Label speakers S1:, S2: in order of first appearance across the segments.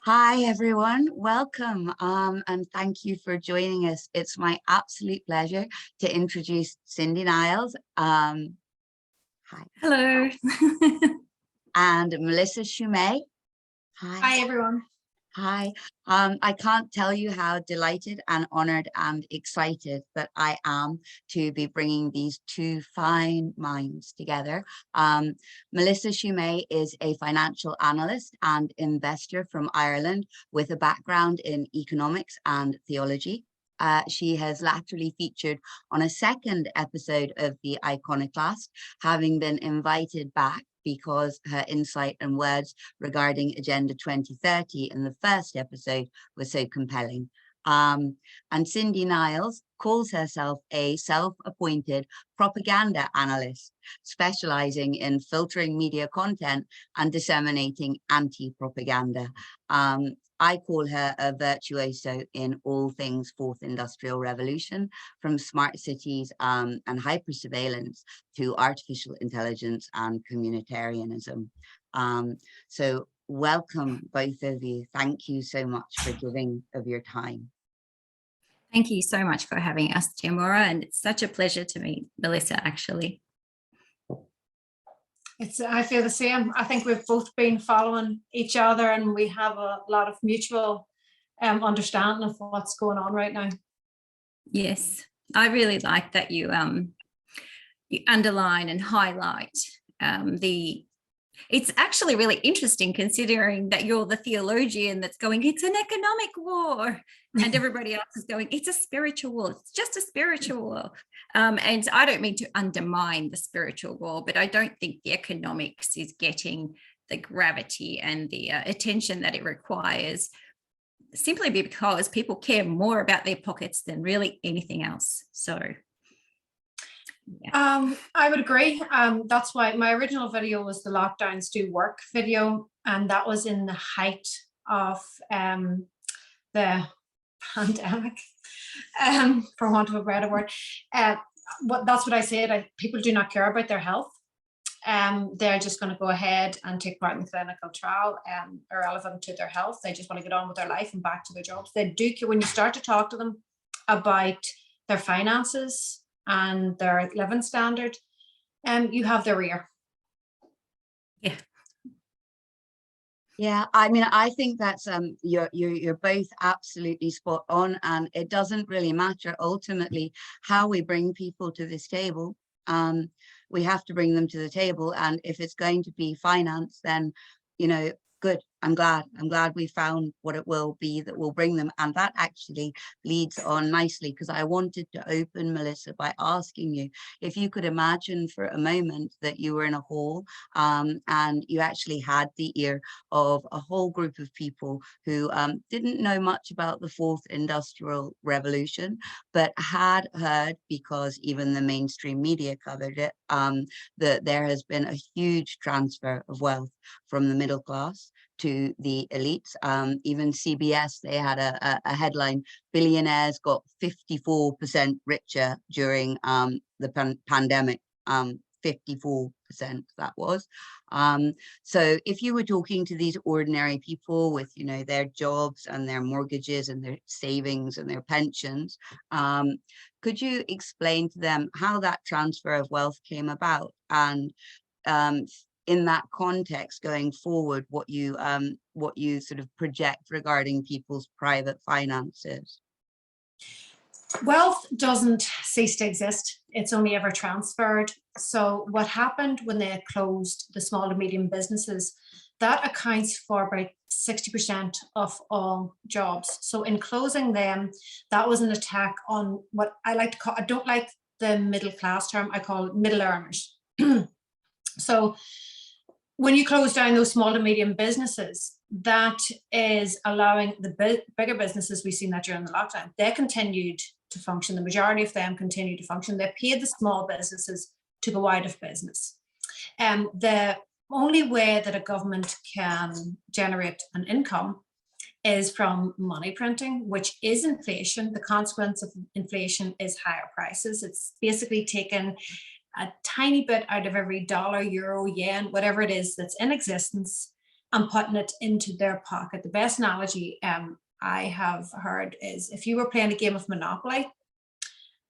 S1: Hi, everyone. Welcome, and thank you for joining us. It's my absolute pleasure to introduce Cindy Niles, hi,
S2: Hello.
S1: and Melissa Ciummei. Hi.
S3: Hi, everyone.
S1: Hi. I can't tell you how delighted and honored and excited that I am to be bringing these two fine minds together. Melissa Ciummei is a financial analyst and investor from Ireland with a background in economics and theology. She has laterally featured on a second episode of the Iconoclast, having been invited back because her insight and words regarding Agenda 2030 in the first episode was so compelling. And Cindy Niles calls herself a self-appointed propaganda analyst, specializing in filtering media content and disseminating anti-propaganda. I call her a virtuoso in all things fourth industrial revolution, from smart cities and hyper-surveillance to artificial intelligence and communitarianism. So welcome, both of you. Thank you so much for giving of your time.
S2: Thank you so much for having us, Tiamora, and it's such a pleasure to meet Melissa, actually.
S3: I feel the same. I think we've both been following each other and we have a lot of mutual understanding of what's going on right now.
S2: Yes, I really like that you underline and highlight it's actually really interesting considering that you're the theologian that's going, it's an economic war, and everybody else is going, it's a spiritual war. It's just a spiritual war. And I don't mean to undermine the spiritual war, but I don't think the economics is getting the gravity and the attention that it requires, simply because people care more about their pockets than really anything else. So yeah.
S3: I would agree. That's why my original video was the Lockdowns Do Work video, and that was in the height of the pandemic, for want of a better word. That's what I said. People do not care about their health. They're just going to go ahead and take part in the clinical trial, irrelevant to their health. They just want to get on with their life and back to their jobs. They do, when you start to talk to them about their finances and their living standard, you have their ear.
S1: Yeah, I mean, I think that's you're both absolutely spot on, and it doesn't really matter ultimately how we bring people to this table. We have to bring them to the table, and if it's going to be finance, then good. I'm glad we found what it will be that will bring them. And that actually leads on nicely, because I wanted to open, Melissa, by asking you if you could imagine for a moment that you were in a hall and you actually had the ear of a whole group of people who didn't know much about the fourth industrial revolution, but had heard, because even the mainstream media covered it, that there has been a huge transfer of wealth from the middle class to the elites. Even CBS, they had a headline, billionaires got 54% richer during the pandemic, 54% that was. So if you were talking to these ordinary people with, their jobs and their mortgages and their savings and their pensions, could you explain to them how that transfer of wealth came about? And in that context, going forward, what you sort of project regarding people's private finances?
S3: Wealth doesn't cease to exist. It's only ever transferred. So what happened when they closed the small to medium businesses, that accounts for about 60% of all jobs. So in closing them, that was an attack on what I like to call, I don't like the middle class term, I call it middle earners. So when you close down those small to medium businesses, that is allowing the bigger businesses, we've seen that during the lockdown, they continued to function. The majority of them continue to function. They paid the small businesses to go out of business. The only way that a government can generate an income is from money printing, which is inflation. The consequence of inflation is higher prices. It's basically taken a tiny bit out of every dollar, euro, yen, whatever it is that's in existence, and putting it into their pocket. The best analogy I have heard is if you were playing a game of Monopoly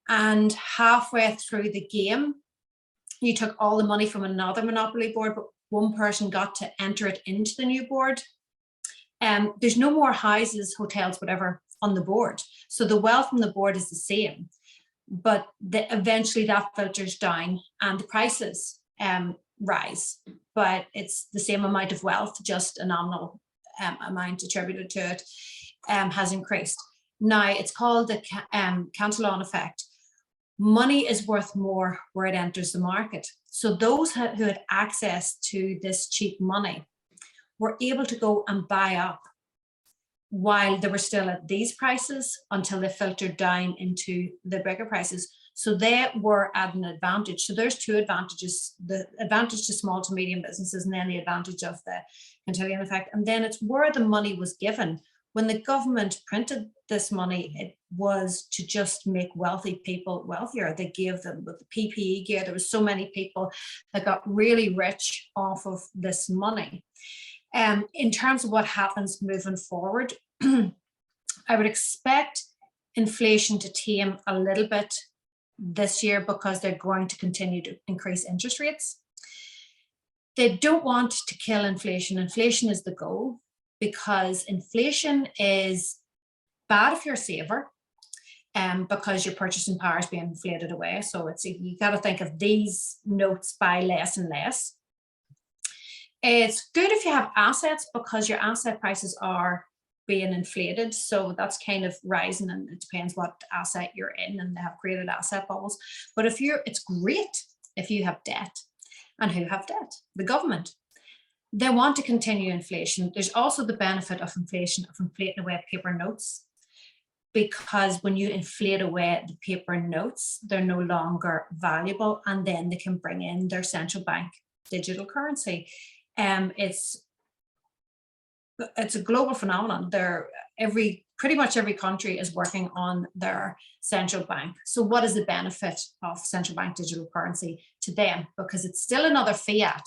S3: and halfway through the game, you took all the money from another Monopoly board, but one person got to enter it into the new board. There's no more houses, hotels, whatever on the board. So the wealth on the board is the same, but eventually that filters down and the prices rise, but it's the same amount of wealth, just a nominal amount attributed to it has increased. Now it's called the Cantillon effect. Money is worth more where it enters the market. So those who had access to this cheap money were able to go and buy up while they were still at these prices until they filtered down into the bigger prices. So they were at an advantage. So there's two advantages: the advantage to small to medium businesses, and then the advantage of the Cantillon effect. And then it's where the money was given. When the government printed this money, it was to just make wealthy people wealthier. They gave them with the PPE gear. There was so many people that got really rich off of this money. In terms of what happens moving forward, I would expect inflation to tame a little bit this year because they're going to continue to increase interest rates. They don't want to kill inflation. Inflation is the goal, because inflation is bad if you're a saver, because your purchasing power is being inflated away. So you got to think of these notes buy less and less. It's good if you have assets because your asset prices are being inflated. So that's kind of rising, and it depends what asset you're in, and they have created asset bubbles. But it's great if you have debt. And who have debt? The government. They want to continue inflation. There's also the benefit of inflation, of inflating away paper notes, because when you inflate away the paper notes, they're no longer valuable, and then they can bring in their central bank digital currency. It's a global phenomenon. Pretty much every country is working on their central bank. So what is the benefit of central bank digital currency to them? Because it's still another fiat.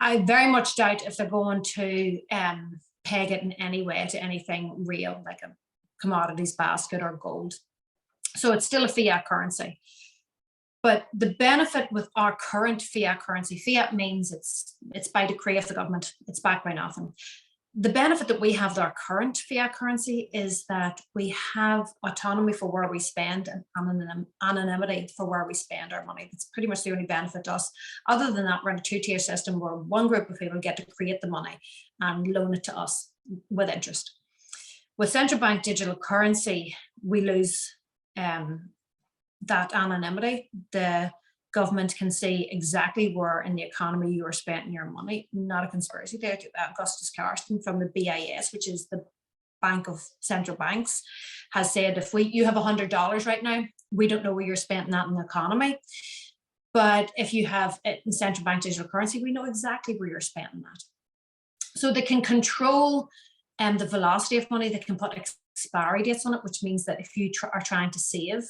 S3: I very much doubt if they're going to peg it in any way to anything real, like a commodities basket or gold. So it's still a fiat currency. But the benefit with our current fiat currency, fiat means it's by decree of the government, it's backed by nothing. The benefit that we have with our current fiat currency is that we have autonomy for where we spend and anonymity for where we spend our money. That's pretty much the only benefit to us. Other than that, we're in a two-tier system where one group of people get to create the money and loan it to us with interest. With central bank digital currency, we lose that anonymity. The government can see exactly where in the economy you are spending your money. Not a conspiracy theory. Augustus Carsten from the BIS, which is the Bank of Central Banks, has said if you have $100 right now, we don't know where you're spending that in the economy. But if you have it in central bank digital currency, we know exactly where you're spending that. So they can control the velocity of money. They can put expiry dates on it, which means that if you are trying to save,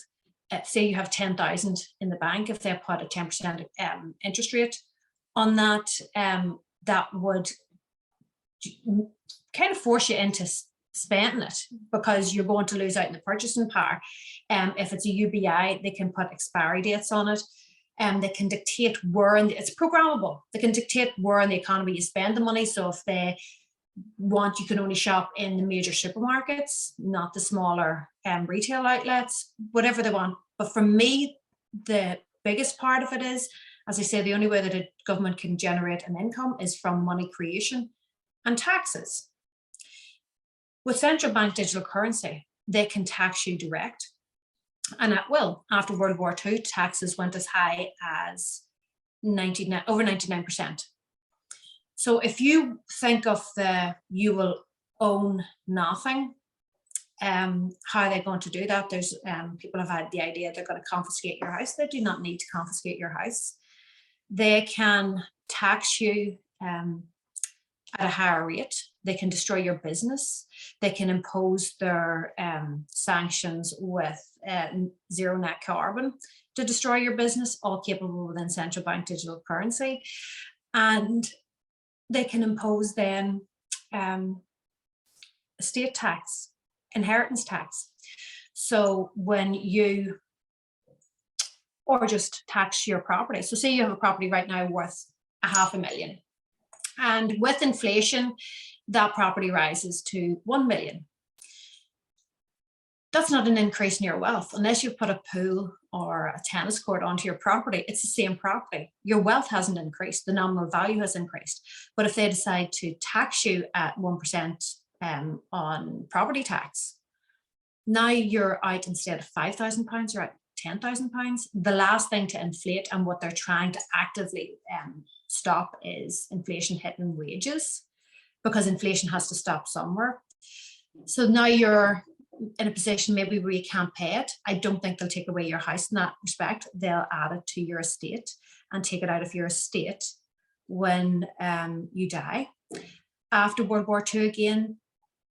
S3: say you have 10,000 in the bank, if they put a 10% interest rate on that, that would kind of force you into spending it because you're going to lose out in the purchasing power. If it's a UBI, they can put expiry dates on it. They can dictate where, it's programmable. They can dictate where in the economy you spend the money. So if they want, you can only shop in the major supermarkets, not the smaller retail outlets, whatever they want. But for me, the biggest part of it is, as I say, the only way that a government can generate an income is from money creation and taxes. With central bank digital currency, they can tax you direct. And at will. After World War II, taxes went as high as over 99%. So if you think of you will own nothing, how are they going to do that? There's people have had the idea they're going to confiscate your house. They do not need to confiscate your house. They can tax you at a higher rate. They can destroy your business. They can impose their sanctions with zero net carbon to destroy your business, all capable within central bank digital currency. And they can impose then estate tax, inheritance tax. So when you, or just tax your property. So say you have a property right now worth $500,000, and with inflation, that property rises to 1 million. That's not an increase in your wealth unless you put a pool or a tennis court onto your property. It's the same property. Your wealth hasn't increased, the nominal value has increased. But if they decide to tax you at 1% on property tax, now you're out, instead of £5,000, you're at £10,000. The last thing to inflate, and what they're trying to actively stop, is inflation hitting wages, because inflation has to stop somewhere. So now you're in a position maybe where you can't pay it. I don't think they'll take away your house in that respect. They'll add it to your estate and take it out of your estate when you die. After World War II, again,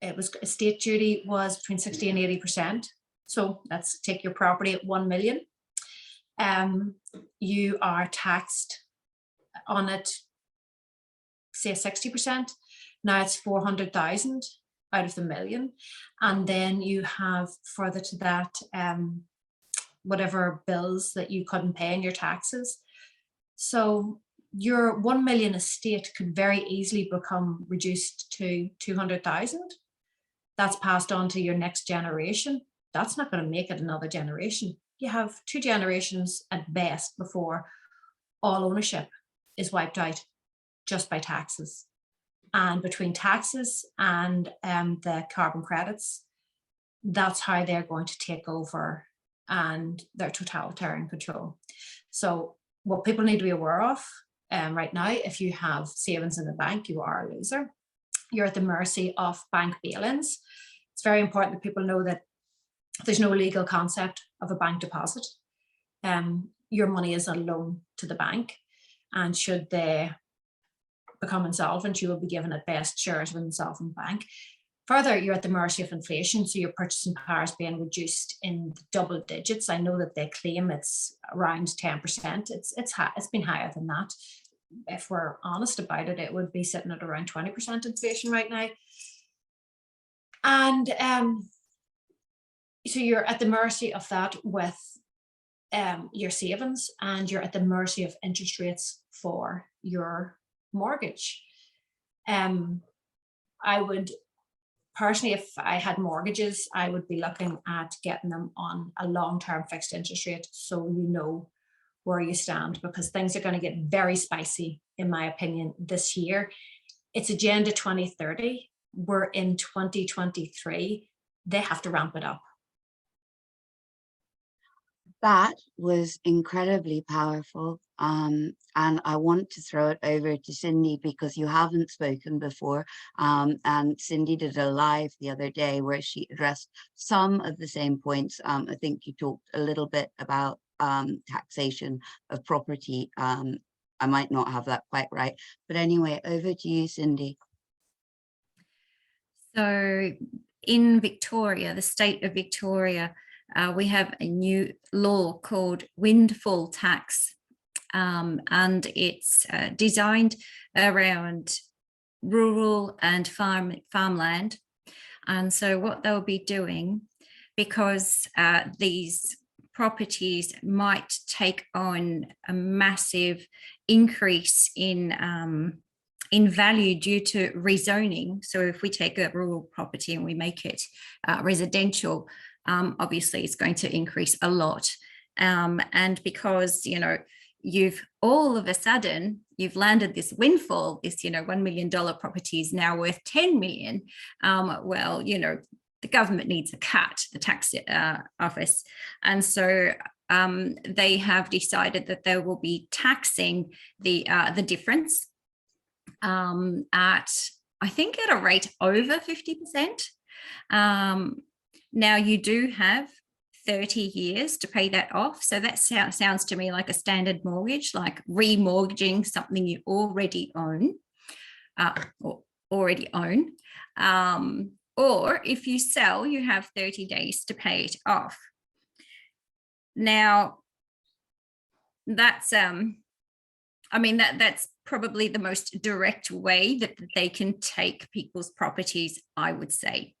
S3: it was estate duty was between 60 and 80%. So let's take your property at 1 million. You are taxed on it, say 60%. Now it's 400,000 out of the million. And then you have further to that, whatever bills that you couldn't pay in your taxes. So your 1 million estate could very easily become reduced to 200,000. That's passed on to your next generation. That's not going to make it another generation. You have 2 generations at best before all ownership is wiped out just by taxes. And between taxes and the carbon credits, that's how they're going to take over, and their totalitarian control. So what people need to be aware of right now, if you have savings in the bank, you are a loser. You're at the mercy of bank bail-ins. It's very important that people know that there's no legal concept of a bank deposit. Your money is a loan to the bank, and should they become insolvent, you will be given at best shares of an insolvent bank. Further, you're at the mercy of inflation, so your purchasing power is being reduced in double digits. I know that they claim it's around 10%. It's been higher than that. If we're honest about it, it would be sitting at around 20% inflation right now. And so you're at the mercy of that with your savings, and you're at the mercy of interest rates for your mortgage. I would personally, if I had mortgages, I would be looking at getting them on a long-term fixed interest rate, so you know where you stand, because things are going to get very spicy, in my opinion, this year. It's Agenda 2030. We're in 2023. They have to ramp it up.
S1: That was incredibly powerful. And I want to throw it over to Cindy, because you haven't spoken before. And Cindy did a live the other day where she addressed some of the same points. I think you talked a little bit about taxation of property. I might not have that quite right, but anyway, over to you, Cindy.
S2: So in Victoria, the state of Victoria, we have a new law called windfall tax, and it's designed around rural and farmland. And so what they'll be doing, because these properties might take on a massive increase in value due to rezoning. So if we take a rural property and we make it residential, obviously it's going to increase a lot. And because, you've all of a sudden, you've landed this windfall, this, $1 million property is now worth 10 million. Well, the government needs a cut, the tax office. And so they have decided that they will be taxing the difference at, I think, at a rate over 50%. Now you do have 30 years to pay that off. So that sounds to me like a standard mortgage, like remortgaging something you already own, or if you sell, you have 30 days to pay it off. Now, that's that's probably the most direct way that they can take people's properties, I would say.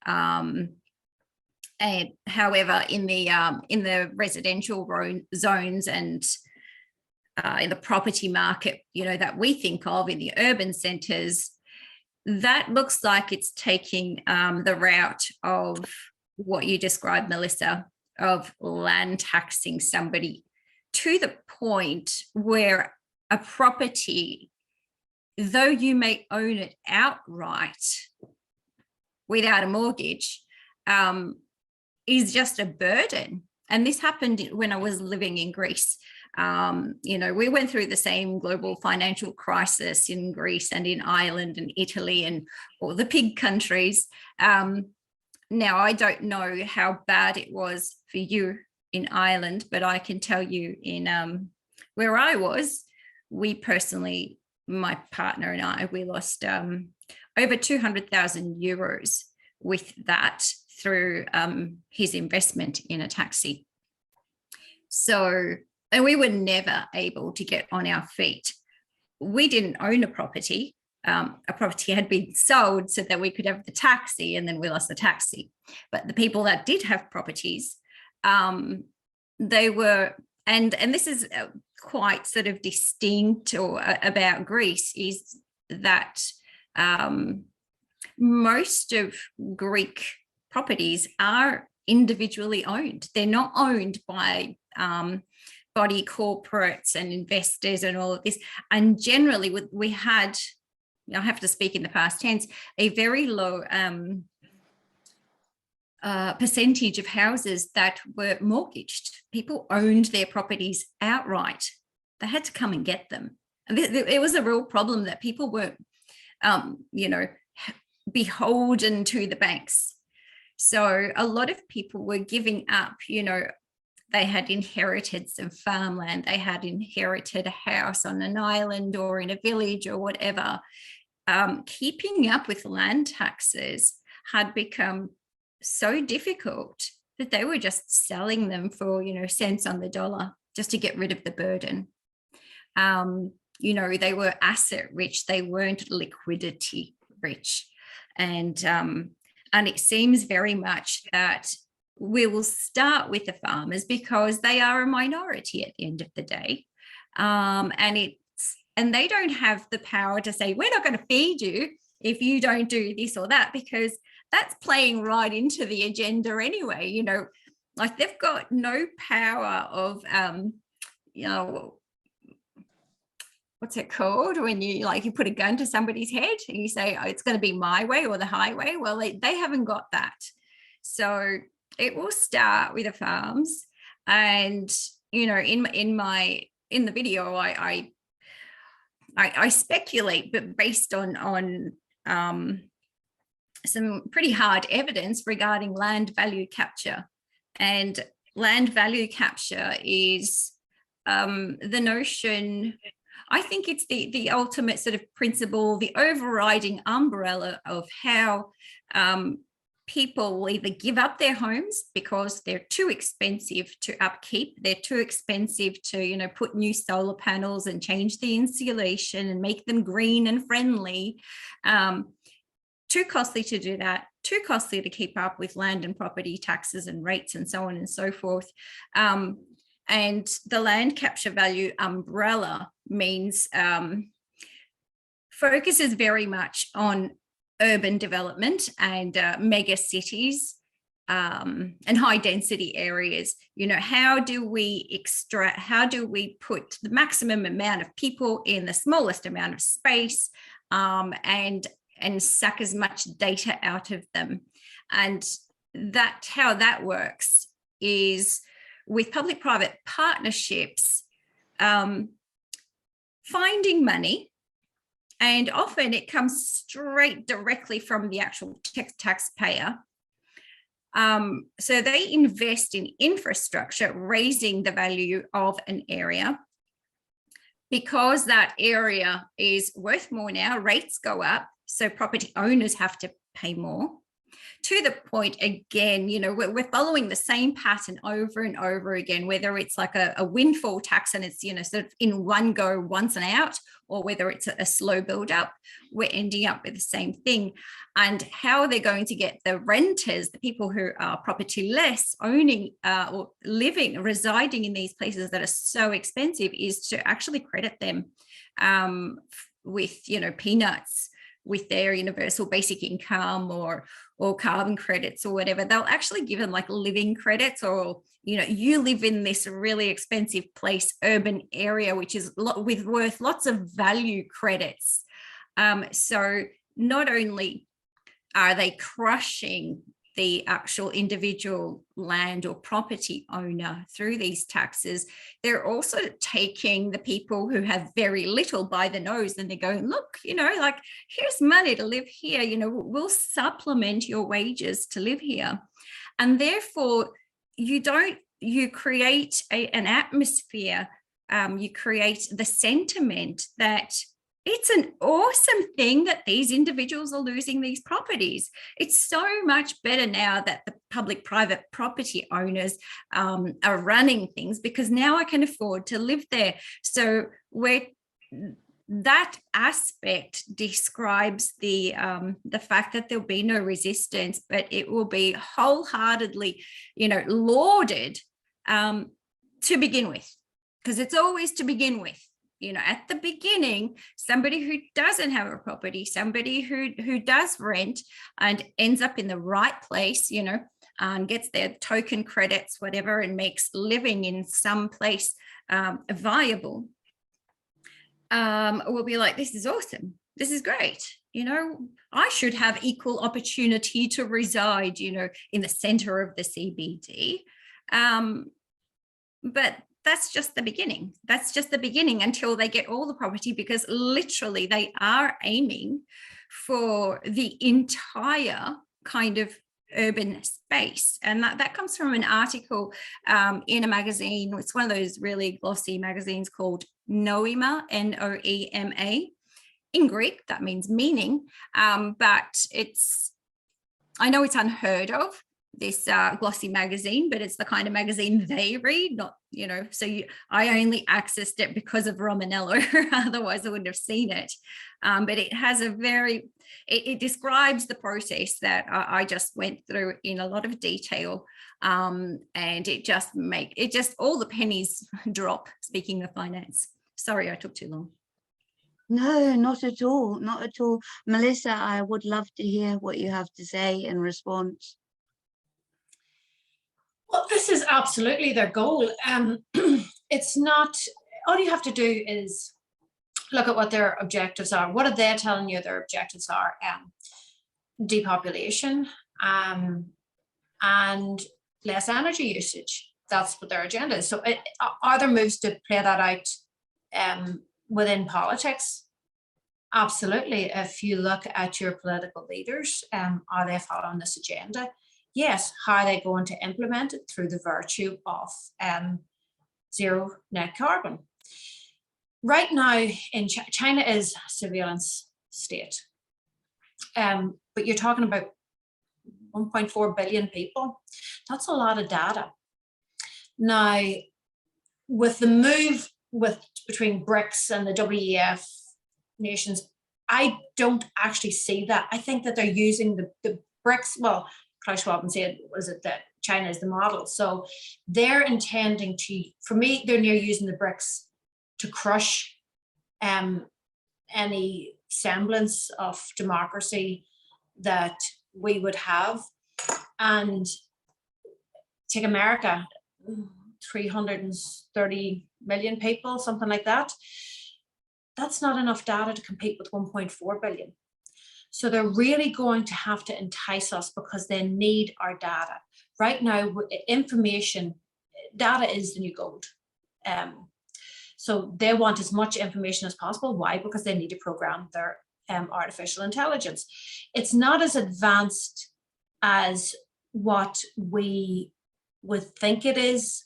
S2: And however, in the residential zones and in the property market, you know, that we think of in the urban centres, that looks like it's taking the route of what you described, Melissa, of land taxing somebody to the point where a property, though you may own it outright without a mortgage, is just a burden. And this happened when I was living in Greece. You know, we went through the same global financial crisis in Greece and in Ireland and Italy and all the pig countries. Now, I don't know how bad it was for you in Ireland, but I can tell you in where I was, we personally, my partner and I, we lost over 200,000 euros with that through his investment in a taxi. So, and we were never able to get on our feet. We didn't own a property. A property had been sold so that we could have the taxi, and then we lost the taxi. But the people that did have properties, they were, and this is quite sort of distinct or about Greece, is that most of Greek properties are individually owned. They're not owned by body corporates and investors and all of this. And generally we had, I have to speak in the past tense, a very low percentage of houses that were mortgaged. People owned their properties outright. They had to come and get them. And it was a real problem that people weren't, you know, beholden to the banks. So a lot of people were giving up, you know, they had inherited some farmland, they had inherited a house on an island or in a village or whatever. Keeping up with land taxes had become so difficult that they were just selling them for, you know, cents on the dollar just to get rid of the burden. You know, they were asset rich, they weren't liquidity rich. And it seems very much that we will start with the farmers because they are a minority at the end of the day. And they don't have the power to say, we're not going to feed you if you don't do this or that, because that's playing right into the agenda anyway. You know, like they've got no power of, you know, what's it called when you put a gun to somebody's head and you say, oh, it's going to be my way or the highway. Well, they haven't got that. So it will start with the farms. And, you know, in the video, I speculate, but based on some pretty hard evidence regarding land value capture. And land value capture is the notion, I think it's the ultimate sort of principle, the overriding umbrella of how people will either give up their homes because they're too expensive to upkeep, they're too expensive to, you know, put new solar panels and change the insulation and make them green and friendly. Too costly to do that, too costly to keep up with land and property taxes and rates and so on and so forth. And the land capture value umbrella means focuses very much on urban development and mega cities and high density areas. You know, how do we put the maximum amount of people in the smallest amount of space and suck as much data out of them? And how that works is with public-private partnerships, finding money, and often it comes straight directly from the actual taxpayer. So they invest in infrastructure, raising the value of an area. Because that area is worth more now, rates go up, so property owners have to pay more. to the point again, you know, we're following the same pattern over and over again, whether it's like a windfall tax and it's, you know, sort of in one go, once and out, or whether it's a slow build up, we're ending up with the same thing. And how they're going to get the renters, the people who are property-less, owning or living, residing in these places that are so expensive, is to actually credit them with, you know, peanuts with their universal basic income or carbon credits or whatever. They'll actually give them like living credits, or, you know, you live in this really expensive place, urban area, which is worth lots of value credits. So not only are they crushing the actual individual land or property owner through these taxes, they're also taking the people who have very little by the nose, and they're going, look, you know, like, here's money to live here, you know, we'll supplement your wages to live here. And therefore you create an atmosphere, you create the sentiment that it's an awesome thing that these individuals are losing these properties. It's so much better now that the public-private property owners are running things, because now I can afford to live there. So that aspect describes the fact that there'll be no resistance, but it will be wholeheartedly, you know, lauded to begin with, because it's always to begin with. You know, at the beginning, somebody who doesn't have a property, somebody who does rent and ends up in the right place, you know, and gets their token credits, whatever, and makes living in some place viable, will be like, this is awesome. This is great. You know, I should have equal opportunity to reside, you know, in the center of the CBD. But that's just the beginning. That's just the beginning until they get all the property, because literally they are aiming for the entire kind of urban space. And that comes from an article in a magazine. It's one of those really glossy magazines called Noema, Noema. In Greek, that means meaning, but I know it's unheard of, this glossy magazine, but it's the kind of magazine they read, not, you know, so I only accessed it because of Romanello, otherwise I wouldn't have seen it. But it has it describes the process that I just went through in a lot of detail, and it just all the pennies drop, speaking of finance. Sorry, I took too long.
S1: No, not at all, not at all. Melissa, I would love to hear what you have to say in response.
S3: Well, this is absolutely their goal. It's not, all you have to do is look at what their objectives are. What are they telling you their objectives are? Depopulation and less energy usage. That's what their agenda is. So are there moves to play that out within politics? Absolutely. If you look at your political leaders, are they following this agenda? Yes. How are they going to implement it? Through the virtue of zero net carbon. Right now in China is a surveillance state, but you're talking about 1.4 billion people. That's a lot of data. Now, with the move between BRICS and the WEF nations, I don't actually see that. I think that they're using the BRICS, well, Klaus Schwab said, was it that China is the model? So they're intending to, for me, they're near using the BRICS to crush any semblance of democracy that we would have. And take America, 330 million people, something like that. That's not enough data to compete with 1.4 billion. So they're really going to have to entice us because they need our data. Right now, information, data is the new gold. So they want as much information as possible. Why? Because they need to program their artificial intelligence. It's not as advanced as what we would think it is,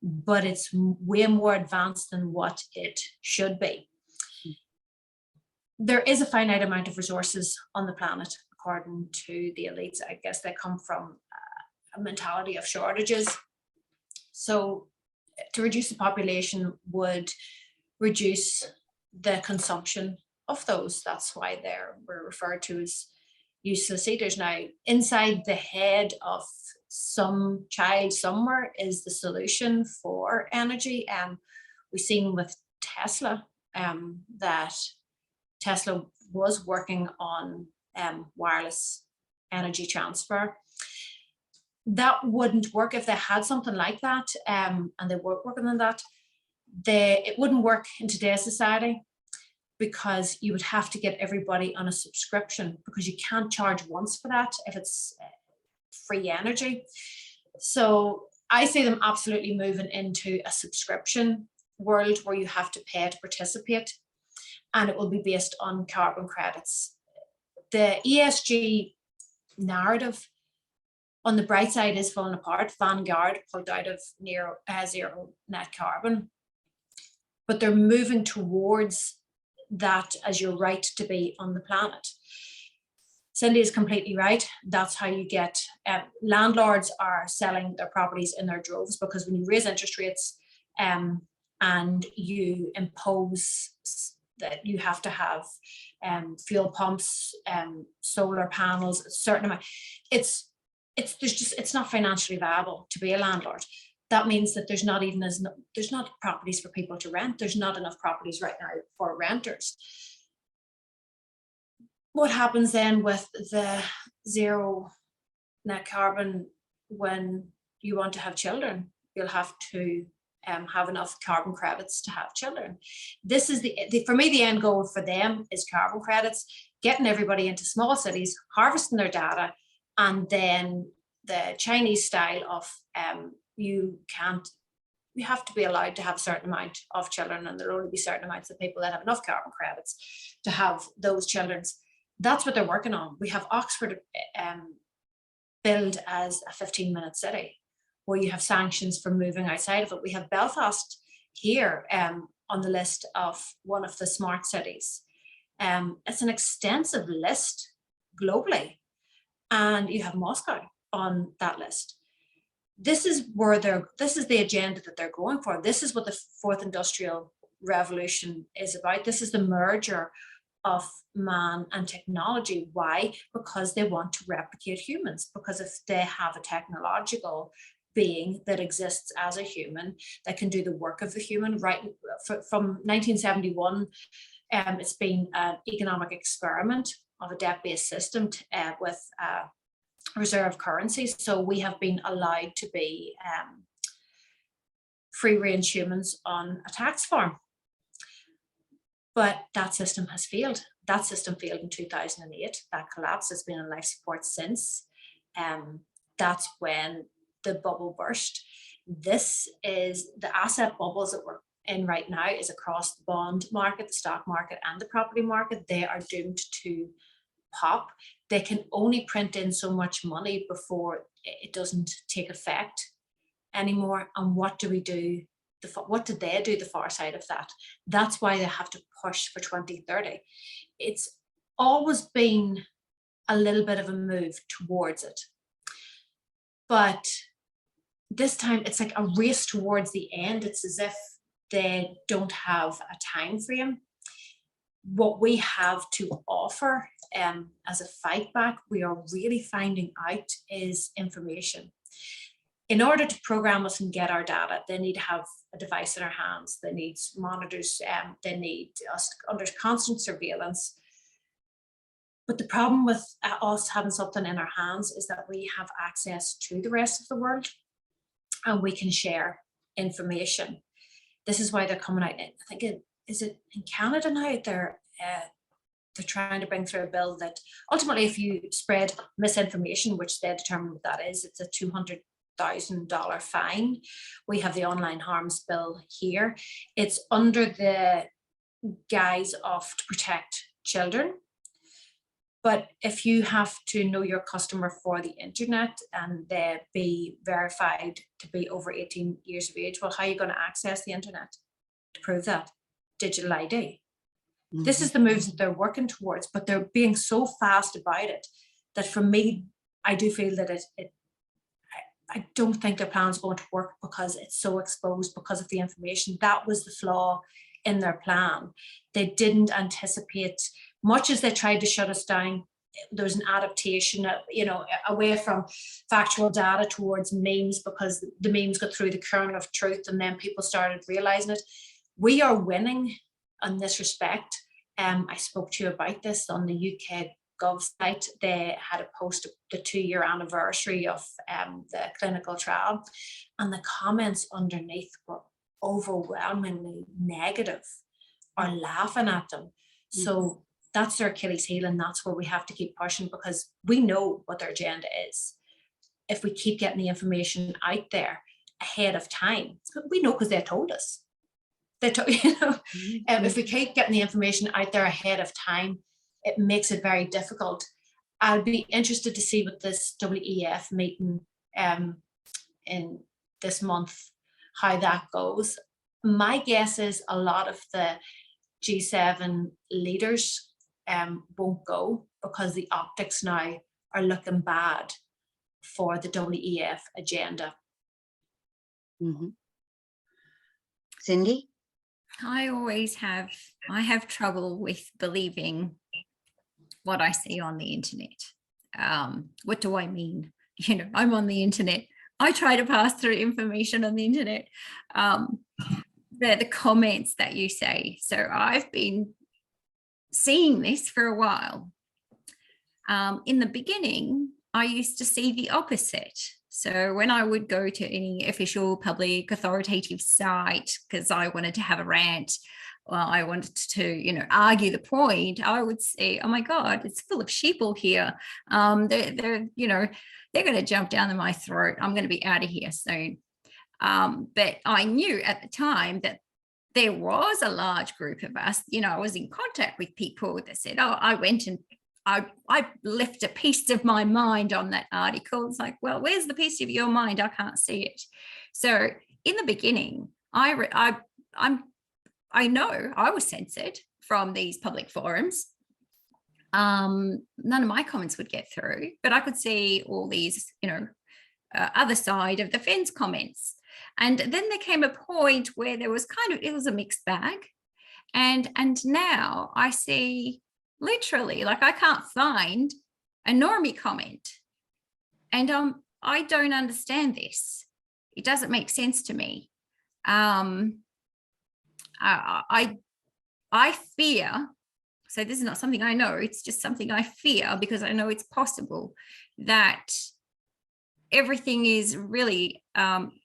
S3: but it's way more advanced than what it should be. There is a finite amount of resources on the planet, according to the elites. I guess they come from a mentality of shortages. So to reduce the population would reduce the consumption of those. That's why we're referred to as useless eaters. Now, inside the head of some child somewhere is the solution for energy. We've seen with Tesla that Tesla was working on wireless energy transfer. That wouldn't work if they had something like that, and they were working on that. It wouldn't work in today's society, because you would have to get everybody on a subscription, because you can't charge once for that if it's free energy. So I see them absolutely moving into a subscription world where you have to pay to participate, and it will be based on carbon credits. The ESG narrative on the bright side is falling apart. Vanguard pulled out of zero net carbon, but they're moving towards that as your right to be on the planet. Cindy is completely right. That's how you get, landlords are selling their properties in their droves, because when you raise interest rates and you impose that you have to have fuel pumps, solar panels, a certain amount, it's not financially viable to be a landlord. That means that there's not properties for people to rent. There's not enough properties right now for renters. What happens then with the zero net carbon when you want to have children? You'll have to have enough carbon credits to have children. This is for me, the end goal for them is carbon credits, getting everybody into small cities, harvesting their data, and then the Chinese style of you have to be allowed to have a certain amount of children, and there'll only be certain amounts of people that have enough carbon credits to have those children. That's what they're working on. We have Oxford billed as a 15-minute city, where you have sanctions for moving outside of it. We have Belfast here on the list of one of the smart cities. It's an extensive list globally, and you have Moscow on that list. This is the agenda that they're going for. This is what the fourth industrial revolution is about. This is the merger of man and technology. Why? Because they want to replicate humans. Because if they have a technological being that exists as a human that can do the work of the human, right from 1971, it's been an economic experiment of a debt-based system with reserve currencies. So we have been allowed to be free-range humans on a tax farm. But that system has failed. That system failed in 2008. That collapsed. It's been on life support since. That's when the bubble burst. This is the asset bubbles that we're in right now is across the bond market, the stock market, and the property market. They are doomed to pop. They can only print in so much money before it doesn't take effect anymore. And what do we do? What did they do the far side of that? That's why they have to push for 2030. It's always been a little bit of a move towards it. But this time it's like a race towards the end. It's as if they don't have a time frame. What we have to offer as a fight back, we are really finding out is information. In order to program us and get our data, they need to have a device in our hands. They need monitors. They need us under constant surveillance. But the problem with us having something in our hands is that we have access to the rest of the world, and we can share information. This is why they're coming out. I think is it in Canada now? They're trying to bring through a bill that ultimately, if you spread misinformation, which they determine what that is, it's a $200,000 fine. We have the online harms bill here. It's under the guise of to protect children. But if you have to know your customer for the internet and they be verified to be over 18 years of age, well, how are you going to access the internet to prove that? Digital ID. Mm-hmm. This is the moves that they're working towards, but they're being so fast about it that for me, I do feel that I don't think their plan's going to work because it's so exposed because of the information. That was the flaw in their plan. They didn't anticipate, much as they tried to shut us down, there's an adaptation, away from factual data towards memes, because the memes got through the kernel of truth and then people started realizing it. We are winning in this respect. I spoke to you about this on the UK Gov site. They had a post of the 2-year anniversary of the clinical trial, and the comments underneath were overwhelmingly negative or laughing at them. So that's their Achilles heel, and that's where we have to keep pushing, because we know what their agenda is. If we keep getting the information out there ahead of time, we know because they told us. If we keep getting the information out there ahead of time, it makes it very difficult. I'll be interested to see what this WEF meeting in this month, how that goes. My guess is a lot of the G7 leaders won't go, because the optics now are looking bad for the WEF agenda.
S1: Cindy?
S2: I have trouble with believing what I see on the internet. What do I mean? I'm on the internet. I try to pass through information on the internet. The comments that you say. So I've been seeing this for a while. In the beginning, I used to see the opposite. So when I would go to any official, public, authoritative site, because I wanted to have a rant, or I wanted to, argue the point, I would say, oh my God, it's full of sheeple here. They're going to jump down my throat. I'm going to be out of here soon. But I knew at the time that there was a large group of us. I was in contact with people that said, oh, I went and I left a piece of my mind on that article. It's like, well, where's the piece of your mind? I can't see it. So in the beginning, I know I was censored from these public forums. None of my comments would get through, but I could see all these, other side of the fence comments. And then there came a point where there was it was a mixed bag. And now I see literally, like, I can't find a normie comment. And I don't understand this. It doesn't make sense to me. I fear, so this is not something I know, it's just something I fear, because I know it's possible that everything is really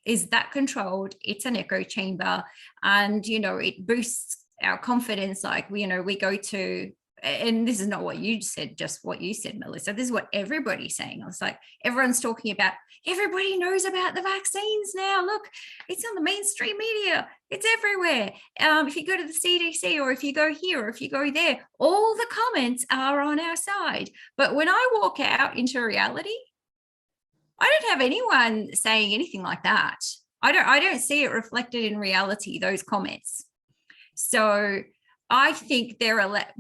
S2: is that controlled. It's an echo chamber, and it boosts our confidence. Like we go to, and this is not what you said, just what you said, Melissa, this is what everybody's saying. I was like, everyone's talking about, everybody knows about the vaccines now. Look, it's on the mainstream media, it's everywhere. If you go to the CDC, or if you go here, or if you go there, all the comments are on our side. But when I walk out into reality, I don't have anyone saying anything like that. I don't see it reflected in reality, those comments. So I think there are,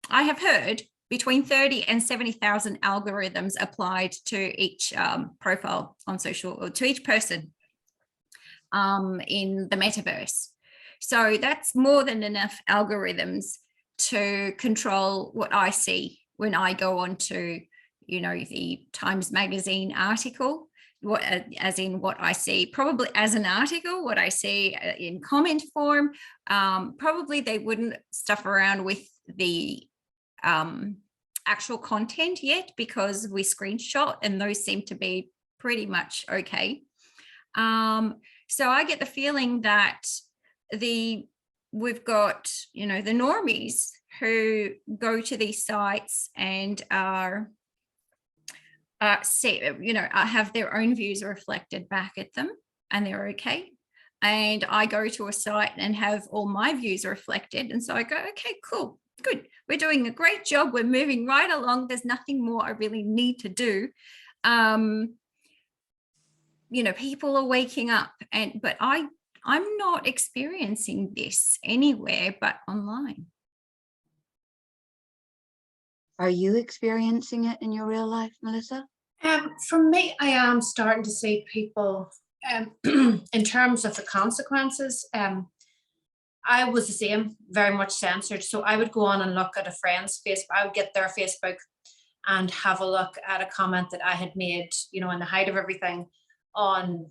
S2: I have heard between 30 and 70,000 algorithms applied to each profile on social, or to each person in the metaverse. So that's more than enough algorithms to control what I see when I go on to, the Times Magazine article, as in what I see, probably as an article, what I see in comment form. Probably they wouldn't stuff around with the actual content yet, because we screenshot, and those seem to be pretty much okay. So I get the feeling that we've got, the normies who go to these sites and are have their own views reflected back at them, and they're okay. And I go to a site and have all my views reflected, and so I go, okay, cool, good, we're doing a great job, we're moving right along, there's nothing more I really need to do. People are waking up, but I'm not experiencing this anywhere but online.
S1: Are you experiencing it in your real life, Melissa?
S3: For me, I am starting to see people, in terms of the consequences. I was the same, very much censored. So I would go on and look at a friend's Facebook. I would get their Facebook and have a look at a comment that I had made, you know, in the height of everything on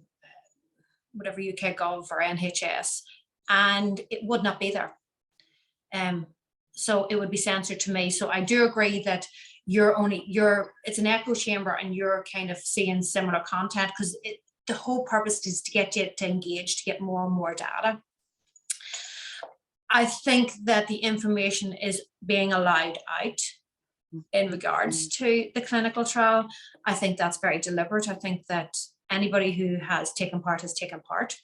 S3: whatever UK Gov or NHS, and it would not be there. So it would be censored to me. So I do agree that it's an echo chamber, and you're kind of seeing similar content, because the whole purpose is to get you to engage, to get more and more data. I think that the information is being allowed out in regards to the clinical trial. I think that's very deliberate. I think that anybody who has taken part has taken part.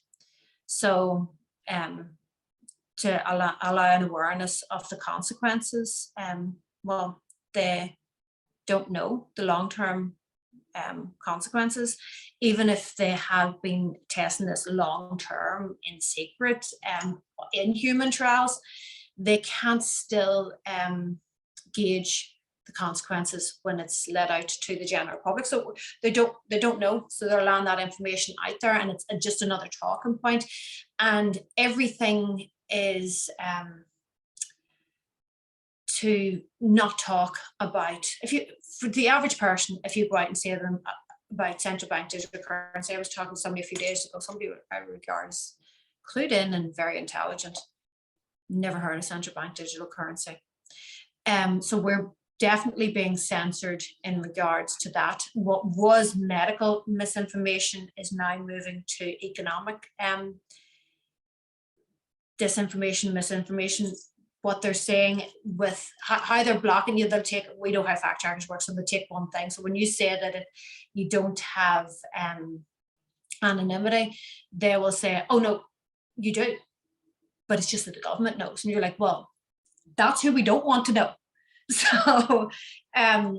S3: So to allow an awareness of the consequences, well, they don't know the long-term consequences, even if they have been testing this long-term in secret in human trials, they can't still gauge the consequences when it's let out to the general public. So they don't know. So they're allowing that information out there, and it's just another talking point. And everything is to not talk about, for the average person, if you go out and say to them about central bank digital currency. I was talking to somebody a few days ago, somebody I regard as clued in and very intelligent, never heard of central bank digital currency. So we're definitely being censored in regards to that. What was medical misinformation is now moving to economic disinformation, misinformation. What they're saying with how they're blocking you, they'll take, we know how fact checkers work, so they'll take one thing. So when you say that you don't have anonymity, they will say, oh no, you do, but it's just that the government knows. And you're like, well, that's who we don't want to know. So I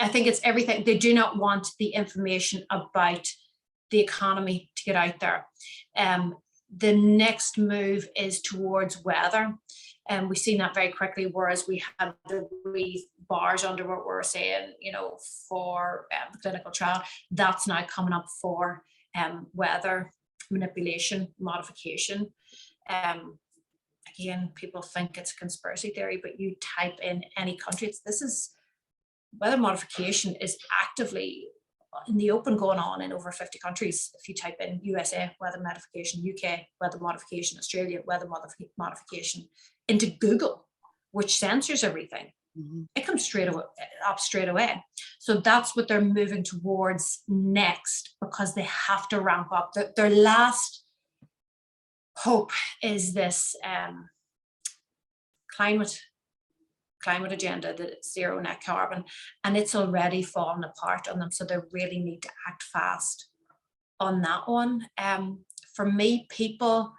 S3: think it's everything. They do not want the information about the economy to get out there. The next move is towards weather. And we've seen that very quickly, whereas we had the wee bars under what we're saying, you know, for the clinical trial, that's now coming up for weather manipulation, modification. Again, people think it's a conspiracy theory, but you type in any country, weather modification is actively in the open going on in over 50 countries. If you type in USA, weather modification, UK, weather modification, Australia, weather modification into Google, which censors everything, it comes straight away. So that's what they're moving towards next, because they have to ramp up. Their last hope is this climate agenda, the zero net carbon, and it's already fallen apart on them. So they really need to act fast on that one. For me, people,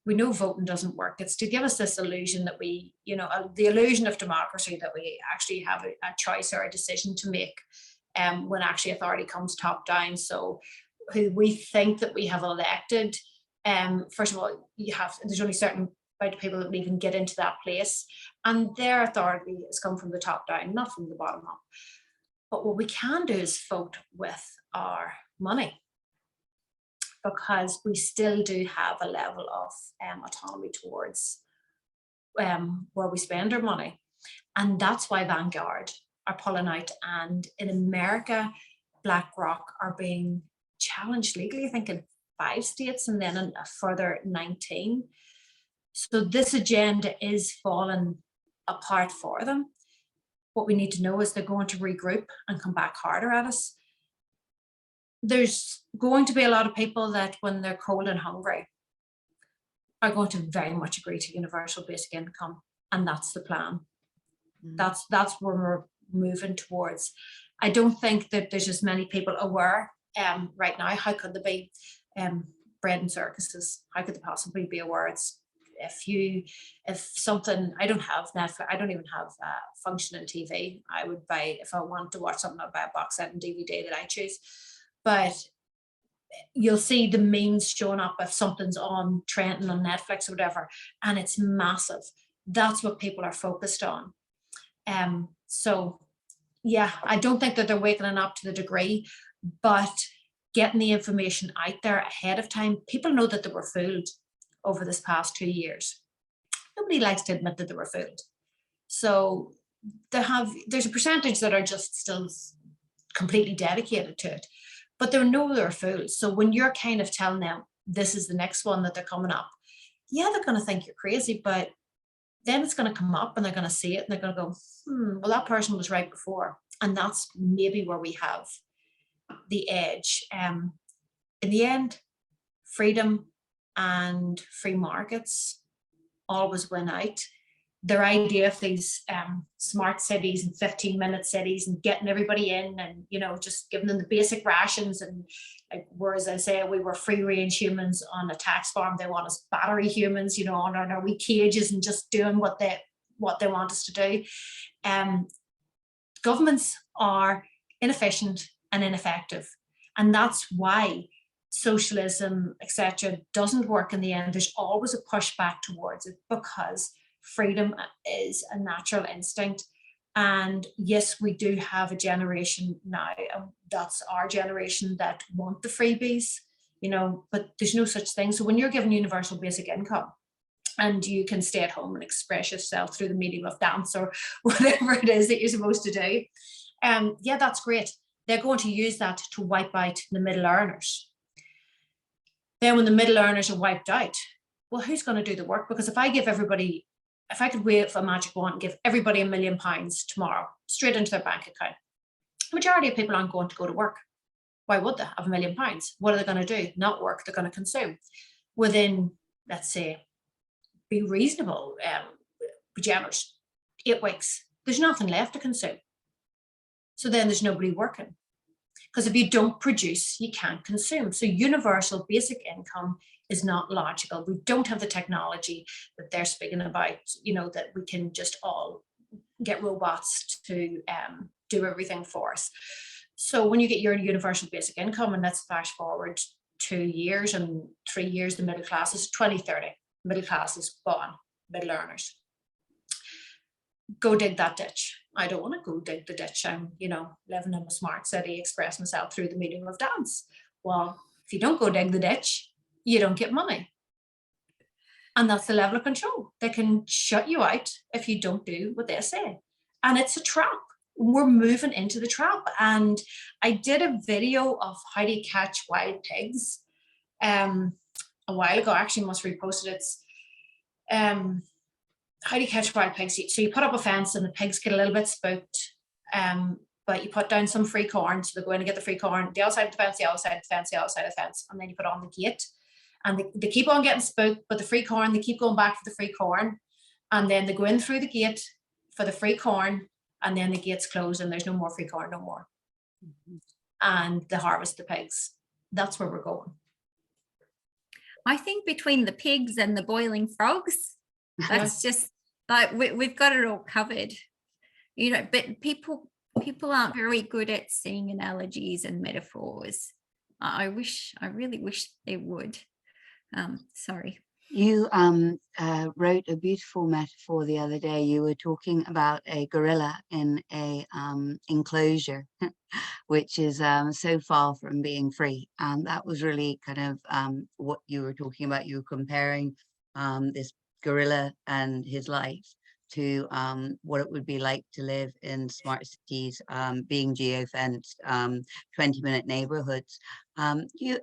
S3: we know voting doesn't work. It's to give us this illusion that we, you know, the illusion of democracy, that we actually have a choice or a decision to make when actually authority comes top down. So who we think that we have elected, first of all, there's only certain amount of people that will even get into that place, and their authority has come from the top down, not from the bottom up. But what we can do is vote with our money, because we still do have a level of autonomy towards where we spend our money. And that's why Vanguard are pulling out. And in America, BlackRock are being challenged legally, I think in 5 states, and then in a further 19. So this agenda is falling apart for them. What we need to know is they're going to regroup and come back harder at us. There's going to be a lot of people that when they're cold and hungry are going to very much agree to universal basic income. And that's the plan. That's where we're moving towards. I don't think that there's as many people aware right now. How could there be bread and circuses? How could they possibly be aware? It's if something, I don't have Netflix, I don't even have functioning TV. I would buy, if I want to watch something, I'd buy a box set and DVD that I choose. But you'll see the memes showing up if something's on trending on Netflix or whatever, and it's massive. That's what people are focused on. So yeah, I don't think that they're waking up to the degree, but getting the information out there ahead of time, people know that they were fooled over this past 2 years. Nobody likes to admit that they were fooled. So there's a percentage that are just still completely dedicated to it, but they know they're fools. So when you're kind of telling them this is the next one that they're coming up, yeah, they're going to think you're crazy, but then it's going to come up and they're going to see it and they're going to go, well, that person was right before. And that's maybe where we have the edge. In the end, freedom and free markets always win out. Their idea of these smart cities and 15-minute cities and getting everybody in and, you know, just giving them the basic rations, and like, whereas I say we were free range humans on a tax farm, they want us battery humans, you know, on our wee cages and just doing what they want us to do. Governments are inefficient and ineffective, and that's why socialism, etc., doesn't work in the end. There's always a pushback towards it because freedom is a natural instinct. And yes, we do have a generation now, and that's our generation, that want the freebies, you know, but there's no such thing. So when you're given universal basic income and you can stay at home and express yourself through the medium of dance or whatever it is that you're supposed to do, yeah, that's great. They're going to use that to wipe out the middle earners. Then when the middle earners are wiped out, well, who's going to do the work? Because if I could wave a magic wand and give everybody £1 million tomorrow straight into their bank account, the majority of people aren't going to go to work. Why would they have £1 million? What are they going to do? Not work. They're going to consume. Within, let's say, be reasonable, be generous, 8 weeks, there's nothing left to consume. So then there's nobody working. Because if you don't produce, you can't consume. So universal basic income is not logical. We don't have the technology that they're speaking about, you know, that we can just all get robots to do everything for us. So when you get your universal basic income, and let's flash forward 2 years and 3 years, the middle class is 2030. Middle class is gone, middle earners. Go dig that ditch. I don't want to go dig the ditch. I'm, you know, living in a smart city, express myself through the medium of dance. Well, if you don't go dig the ditch, you don't get money. And that's the level of control. They can shut you out if you don't do what they say. And it's a trap. We're moving into the trap. And I did a video of how to catch wild pigs a while ago. I actually must repost it. It's how do you catch wild pigs? So you put up a fence and the pigs get a little bit spooked, but you put down some free corn, so they go in and get the free corn, the outside of the fence, the outside of the fence, the outside of the fence, and then you put on the gate, and they keep on getting spooked, but the free corn, they keep going back for the free corn, and then they go in through the gate for the free corn, and then the gate's closed and there's no more free corn, no more. And they harvest the pigs. That's where we're going.
S2: I think between the pigs and the boiling frogs, that's just like we've got it all covered, you know. But people aren't very good at seeing analogies and metaphors. I really wish they would. Sorry.
S1: You wrote a beautiful metaphor the other day. You were talking about a gorilla in a enclosure, which is so far from being free. And that was really kind of what you were talking about. You were comparing this gorilla and his life to what it would be like to live in smart cities, being geofenced, 20-minute neighborhoods. You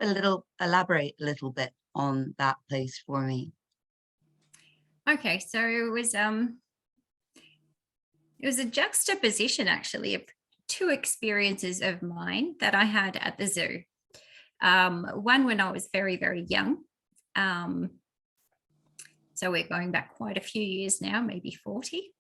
S1: elaborate a little bit on that place for me.
S2: Okay, so it was a juxtaposition actually of two experiences of mine that I had at the zoo. One when I was very, very young. So we're going back quite a few years now, maybe 40.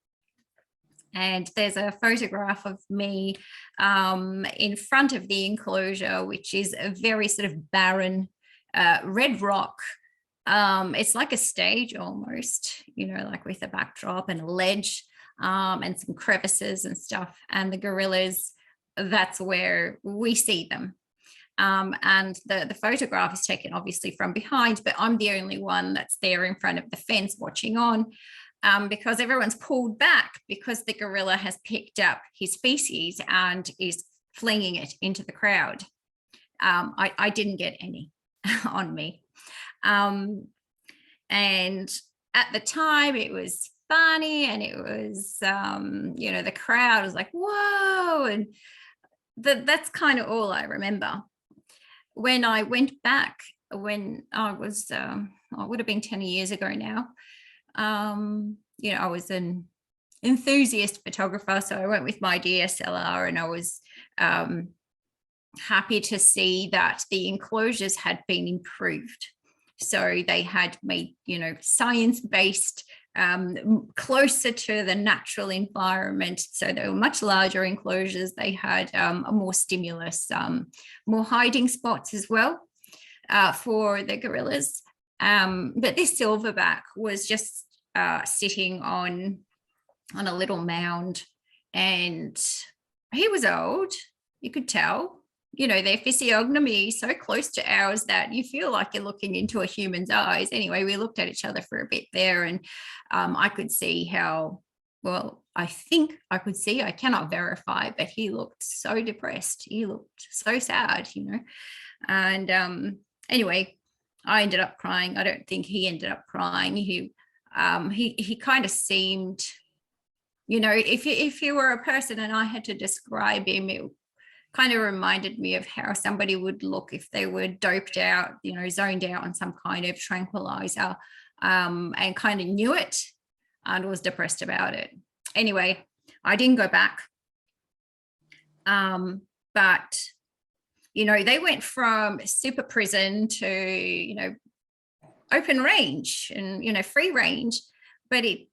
S2: And there's a photograph of me in front of the enclosure, which is a very sort of barren red rock. It's like a stage almost, you know, like with a backdrop and a ledge and some crevices and stuff. And the gorillas, that's where we see them. And the photograph is taken obviously from behind, but I'm the only one that's there in front of the fence watching on because everyone's pulled back. because the gorilla has picked up his feces and is flinging it into the crowd. I didn't get any on me. And at the time it was funny, and it was, the crowd was like, whoa. And that's kind of all I remember. When I went back, when I was, it would have been 10 years ago now, I was an enthusiast photographer, so I went with my DSLR, and I was happy to see that the enclosures had been improved. So they had made, science-based, closer to the natural environment. So they were much larger enclosures. They had more stimulus, more hiding spots as well for the gorillas. But this silverback was just sitting on a little mound, and he was old. You could tell. Their physiognomy so close to ours that you feel like you're looking into a human's eyes. Anyway, we looked at each other for a bit there, and I could see how, well, I think I could see, I cannot verify, but he looked so depressed. He looked so sad, And anyway, I ended up crying. I don't think he ended up crying. He kind of seemed, if you were a person and I had to describe him, it kind of reminded me of how somebody would look if they were doped out, zoned out on some kind of tranquilizer, and kind of knew it and was depressed about it. Anyway, I didn't go back. But, they went from super prison to, open range and, free range, but it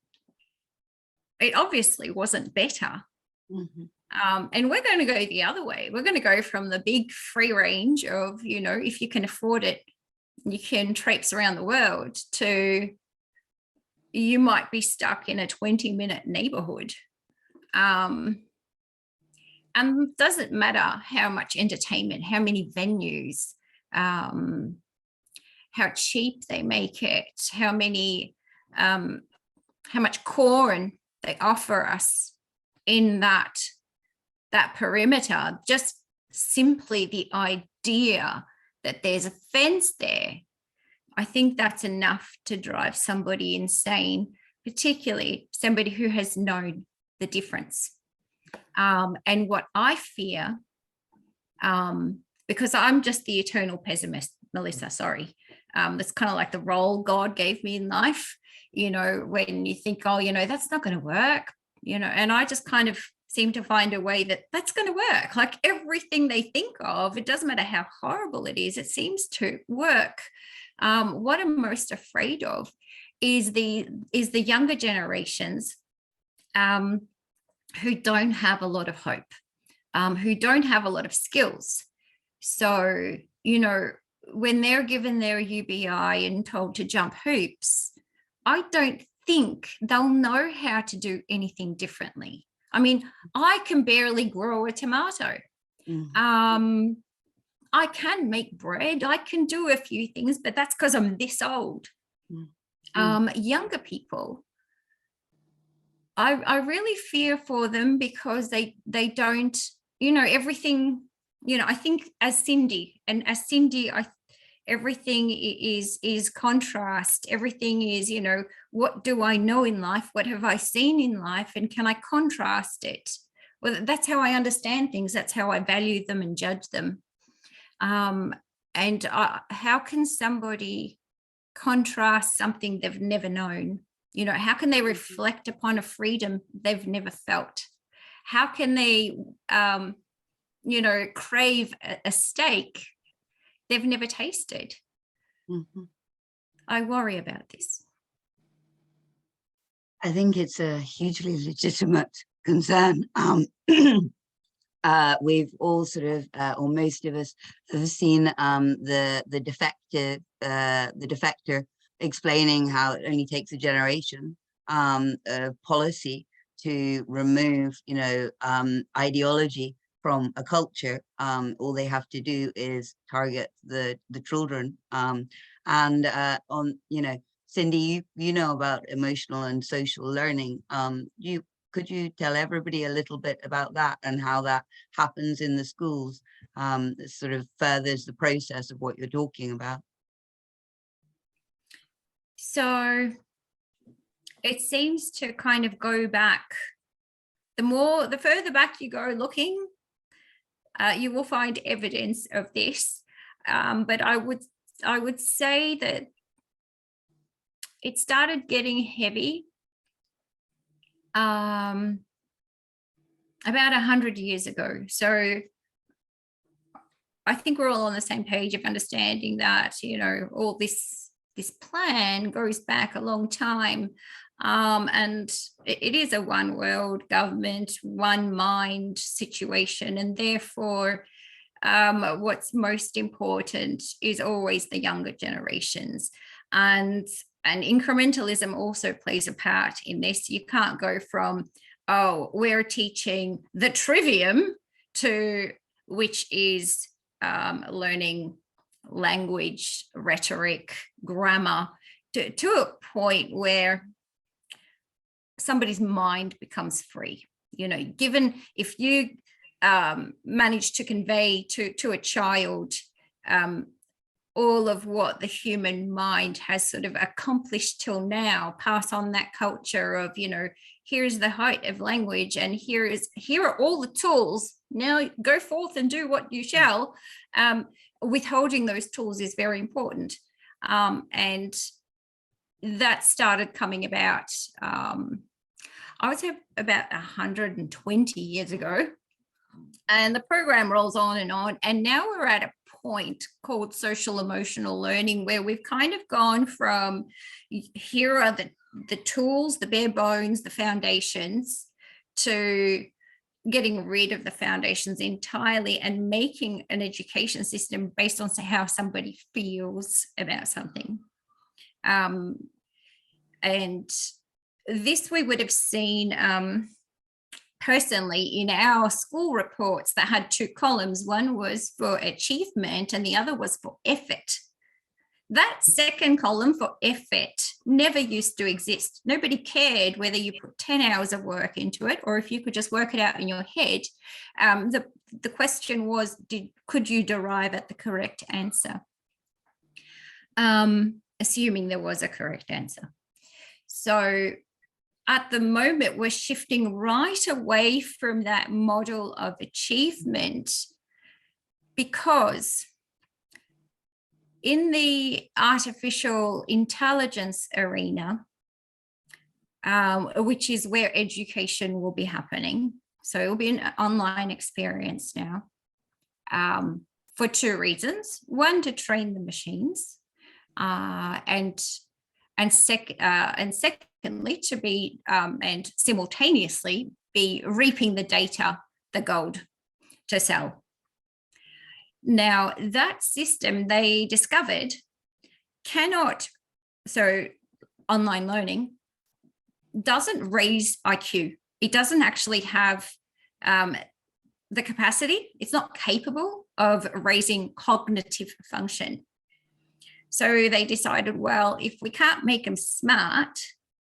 S2: obviously wasn't better. Mm-hmm. And we're going to go the other way. We're going to go from the big free range of, if you can afford it, you can traipse around the world, to you might be stuck in a 20-minute neighborhood. And it doesn't matter how much entertainment, how many venues, how cheap they make it, how much corn they offer us in that perimeter. Just simply the idea that there's a fence there, I think that's enough to drive somebody insane, particularly somebody who has known the difference. And what I fear, because I'm just the eternal pessimist, Melissa, sorry. That's kind of like the role God gave me in life, when you think, oh, that's not going to work, and I just kind of seem to find a way that's going to work. Like everything they think of, it doesn't matter how horrible it is, it seems to work. What I'm most afraid of is the younger generations who don't have a lot of hope, who don't have a lot of skills. So, when they're given their UBI and told to jump hoops, I don't think they'll know how to do anything differently. I mean, I can barely grow a tomato. Mm-hmm. I can make bread. I can do a few things, but that's because I'm this old. Mm-hmm. Younger people, I really fear for them, because they don't, everything, I think as Cindy, everything is contrast. Everything is, what do I know in life? What have I seen in life? And can I contrast it? Well, that's how I understand things. That's how I value them and judge them. And how can somebody contrast something they've never known? How can they reflect upon a freedom they've never felt? How can they, crave a steak they've never tasted? Mm-hmm. I worry about this.
S1: I think it's a hugely legitimate concern. We've all sort of, or most of us, have seen the defector explaining how it only takes a generation of policy to remove, ideology from a culture. All they have to do is target the children. Cindy, you know about emotional and social learning. You could you tell everybody a little bit about that and how that happens in the schools? That sort of furthers the process of what you're talking about.
S2: So it seems to kind of go back. The further back you go looking, you will find evidence of this. But I would say that it started getting heavy about 100 years ago. So I think we're all on the same page of understanding that, you know, all this plan goes back a long time. And it is a one world government, one mind situation. And therefore, what's most important is always the younger generations. And incrementalism also plays a part in this. You can't go from, oh, we're teaching the trivium to which is learning language, rhetoric, grammar, to a point where somebody's mind becomes free. You know, given if you manage to convey to a child all of what the human mind has sort of accomplished till now, pass on that culture of, you know, here's the height of language and here are all the tools. Now go forth and do what you shall. Withholding those tools is very important. And that started coming about, I would say about 120 years ago. And the program rolls on. And now we're at a point called social emotional learning, where we've kind of gone from here are the tools, the bare bones, the foundations, to getting rid of the foundations entirely and making an education system based on how somebody feels about something. And this we would have seen personally in our school reports that had two columns. One was for achievement and the other was for effort. That second column for effort never used to exist. Nobody cared whether you put 10 hours of work into it or if you could just work it out in your head. The question was, could you derive at the correct answer? Assuming there was a correct answer. So at the moment, we're shifting right away from that model of achievement, because in the artificial intelligence arena, which is where education will be happening, so it will be an online experience now, for two reasons. One, to train the machines, and secondly, to be and simultaneously be reaping the data, the gold, to sell. Now, that system they discovered so online learning doesn't raise IQ. It doesn't actually have the capacity. It's not capable of raising cognitive function. So they decided, well, if we can't make them smart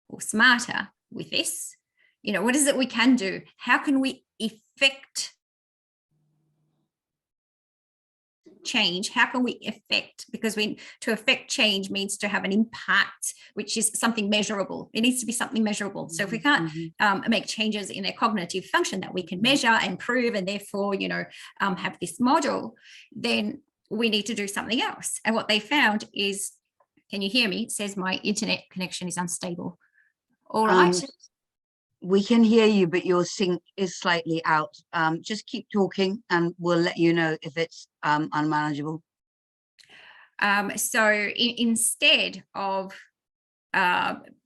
S2: or smarter with this, you know, what is it we can do? How can we effect change? How can we affect, because to affect change means to have an impact, which is something measurable. It needs to be something measurable. So if we can't make changes in their cognitive function that we can measure and prove, and therefore, you know, have this model, then we need to do something else. And what they found is, can you hear me? It says my internet connection is unstable. All right.
S1: We can hear you, but your sync is slightly out. Just keep talking and we'll let you know if it's unmanageable.
S2: So instead of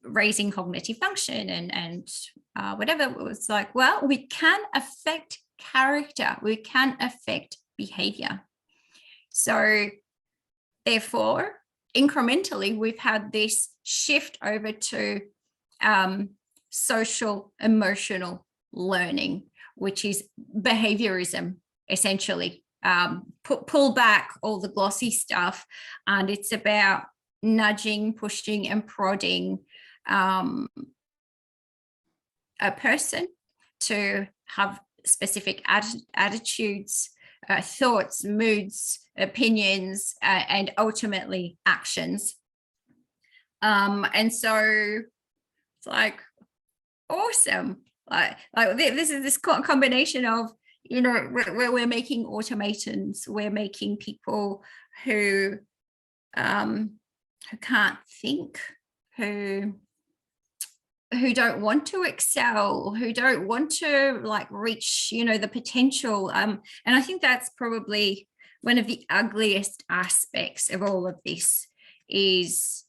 S2: raising cognitive function and whatever, it was like, well, we can affect character, we can affect behavior. So therefore, incrementally, we've had this shift over to social emotional learning, which is behaviorism, essentially. Pull back all the glossy stuff, and it's about nudging, pushing, and prodding a person to have specific attitudes, thoughts, moods, opinions, and ultimately actions. And so it's like, awesome. Like this is this combination of, you know, we're making automatons, we're making people who can't think, who don't want to excel, who don't want to like reach, you know, the potential. And I think that's probably one of the ugliest aspects of all of this, is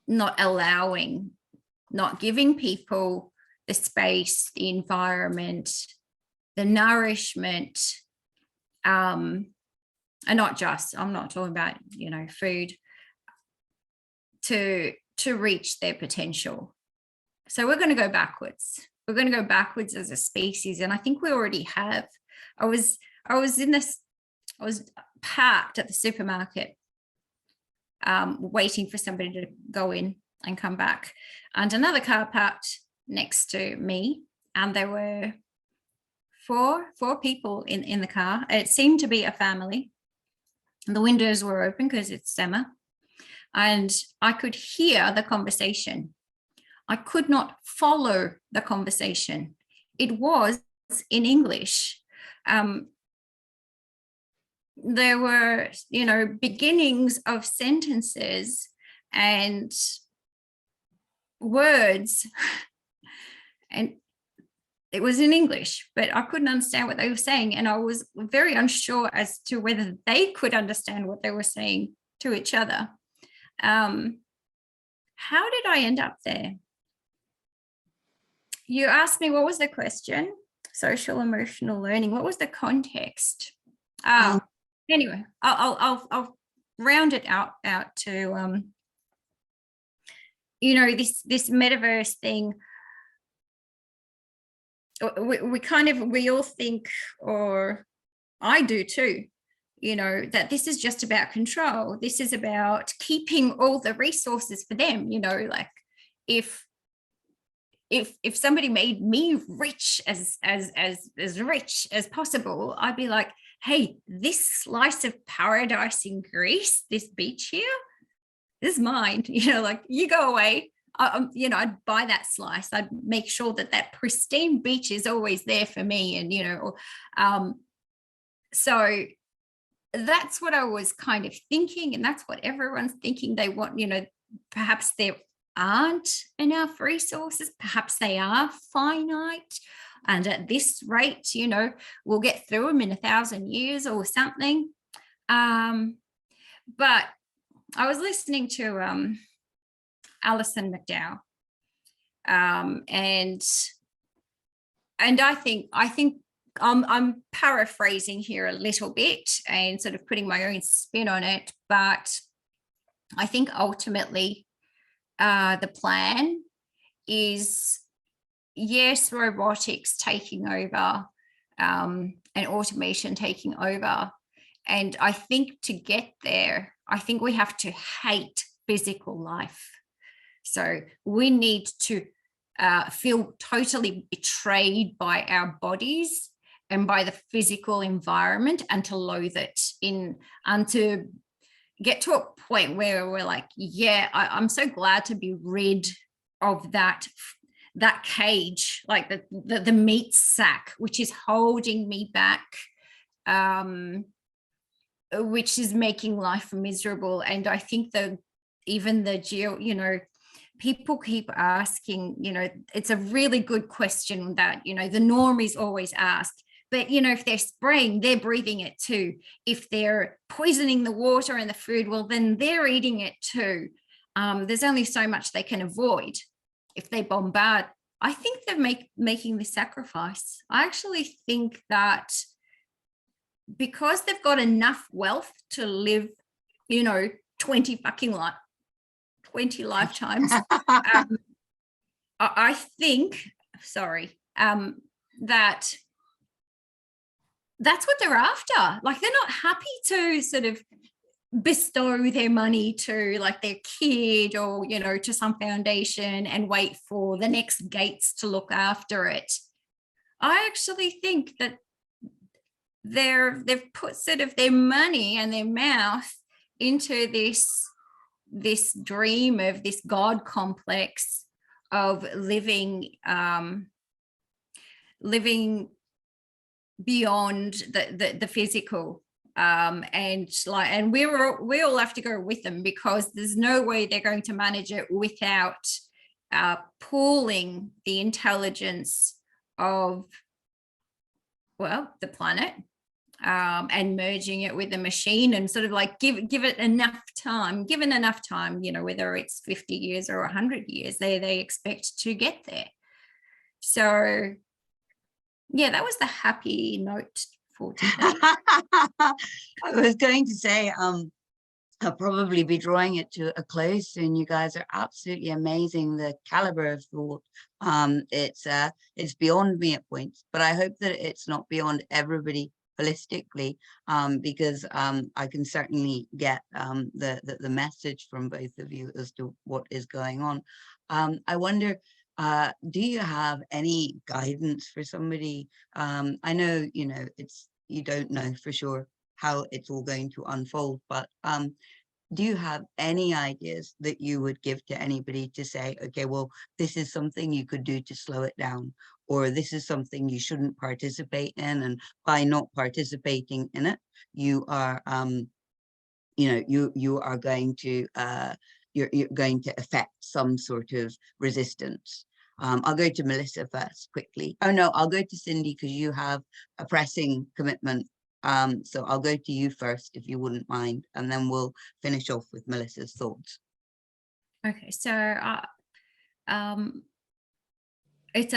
S2: not giving people the space, the environment, the nourishment, and not just, I'm not talking about, you know, food, to reach their potential. So we're going to go backwards. We're going to go backwards as a species, and I think we already have. I was parked at the supermarket, waiting for somebody to go in and come back, and another car parked next to me, and there were four people in the car. It seemed to be a family, and the windows were open because it's summer, and I could hear the conversation. I could not follow the conversation. It was in English. There were, you know, beginnings of sentences and words, and it was in English, but I couldn't understand what they were saying. And I was very unsure as to whether they could understand what they were saying to each other. How did I end up there? You asked me, what was the question? Social emotional learning. What was the context? Anyway, I'll round it out to, you know, this metaverse thing. We all think, or I do too, you know, that this is just about control. This is about keeping all the resources for them. You know, like if somebody made me rich, as rich as possible, I'd be like, hey, this slice of paradise in Greece, this beach here, this is mine. You know, like, you go away. You know, I'd buy that slice. I'd make sure that pristine beach is always there for me. And, you know, so that's what I was kind of thinking. And that's what everyone's thinking. They want, you know, perhaps there aren't enough resources. Perhaps they are finite. And at this rate, you know, we'll get through them in 1,000 years or something. But I was listening to Alison McDowell, and I think I'm paraphrasing here a little bit and sort of putting my own spin on it, but I think ultimately the plan is, yes, robotics taking over, and automation taking over. And I think to get there, I think we have to hate physical life. So we need to feel totally betrayed by our bodies and by the physical environment, and to loathe it and to get to a point where we're like, yeah, I'm so glad to be rid of that cage, like the meat sack, which is holding me back, which is making life miserable. And I think even the you know, people keep asking, you know, it's a really good question that, you know, the normies always ask. But, you know, if they're spraying, they're breathing it too. If they're poisoning the water and the food, well, then they're eating it too. There's only so much they can avoid if they bombard. I think they're making the sacrifice. I actually think that because they've got enough wealth to live, you know, 20 lifetimes, I think, that's what they're after. Like, they're not happy to sort of bestow their money to like their kid or, you know, to some foundation and wait for the next Gates to look after it. I actually think that they've put sort of their money and their mouth into this dream of this God complex of living living beyond the physical, and we all have to go with them, because there's no way they're going to manage it without pooling the intelligence of, well, the planet, and merging it with the machine, and sort of like give it enough time, given enough time, you know, whether it's 50 years or 100 years, they expect to get there. So yeah, that was the happy note for today.
S1: I was going to say, I'll probably be drawing it to a close soon. You guys are absolutely amazing. The caliber of thought, it's beyond me at points, but I hope that it's not beyond everybody holistically, because I can certainly get the message from both of you as to what is going on. I wonder, do you have any guidance for somebody? I know, you know, you don't know for sure how it's all going to unfold, but do you have any ideas that you would give to anybody to say, okay, well, this is something you could do to slow it down, or this is something you shouldn't participate in, and by not participating in it, you are you know, you are going to you're going to affect some sort of resistance. I'll go to Melissa first quickly. Oh no, I'll go to Cindy because you have a pressing commitment. So I'll go to you first, if you wouldn't mind, and then we'll finish off with Melissa's thoughts.
S2: Okay, so it's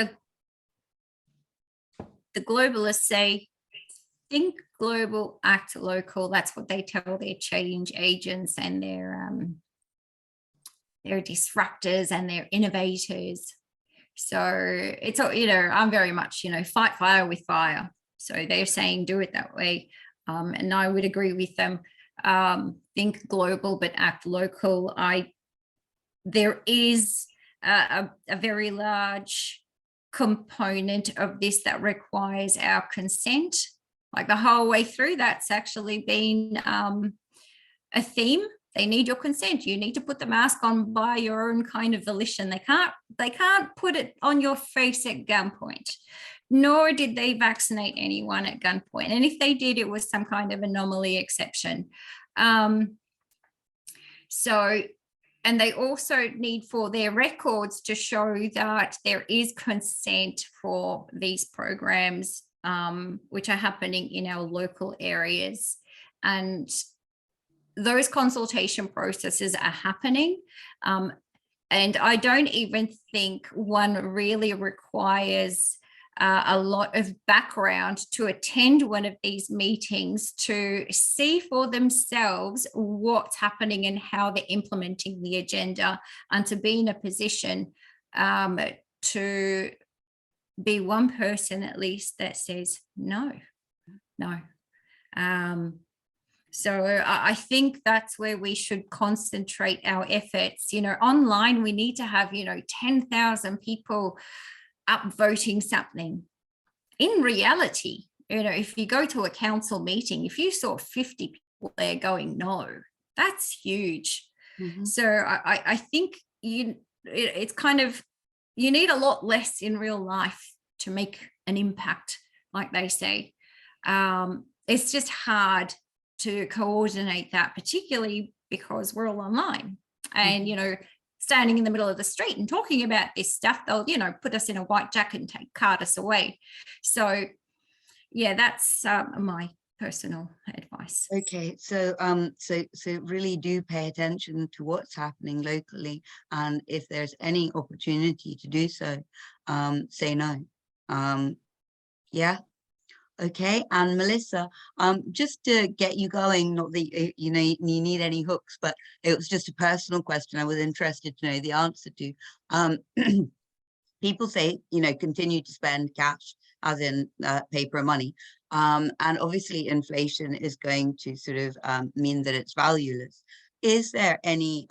S2: the globalists say, think global, act local. That's what they tell their change agents and their disruptors and their innovators. So it's, you know, I'm very much, you know, fight fire with fire. So they're saying do it that way, and I would agree with them. Think global but act local. There is a very large component of this that requires our consent, like the whole way through. That's actually been a theme. They need your consent. You need to put the mask on by your own kind of volition. They can't put it on your face at gunpoint, nor did they vaccinate anyone at gunpoint. And if they did, it was some kind of anomaly exception. So, and they also need for their records to show that there is consent for these programs, which are happening in our local areas. And those consultation processes are happening. And I don't even think one really requires a lot of background to attend one of these meetings to see for themselves what's happening and how they're implementing the agenda, and to be in a position to be one person at least that says no. So I think that's where we should concentrate our efforts. You know, online, we need to have, 10,000 people upvoting something. In reality, if you go to a council meeting, if you saw 50 people there going no, that's huge. Mm-hmm. So I think it's kind of, you need a lot less in real life to make an impact, like they say. It's just hard to coordinate that, particularly because we're all online. And, standing in the middle of the street and talking about this stuff, they'll, put us in a white jacket and cart us away. So, yeah, that's my personal advice.
S1: Okay, so really do pay attention to what's happening locally, and if there's any opportunity to do so, say no. Yeah. Okay, and Melissa, just to get you going, not that you need any hooks, but it was just a personal question I was interested to know the answer to. People say, continue to spend cash, as in paper money, and obviously inflation is going to sort of mean that it's valueless. Is there any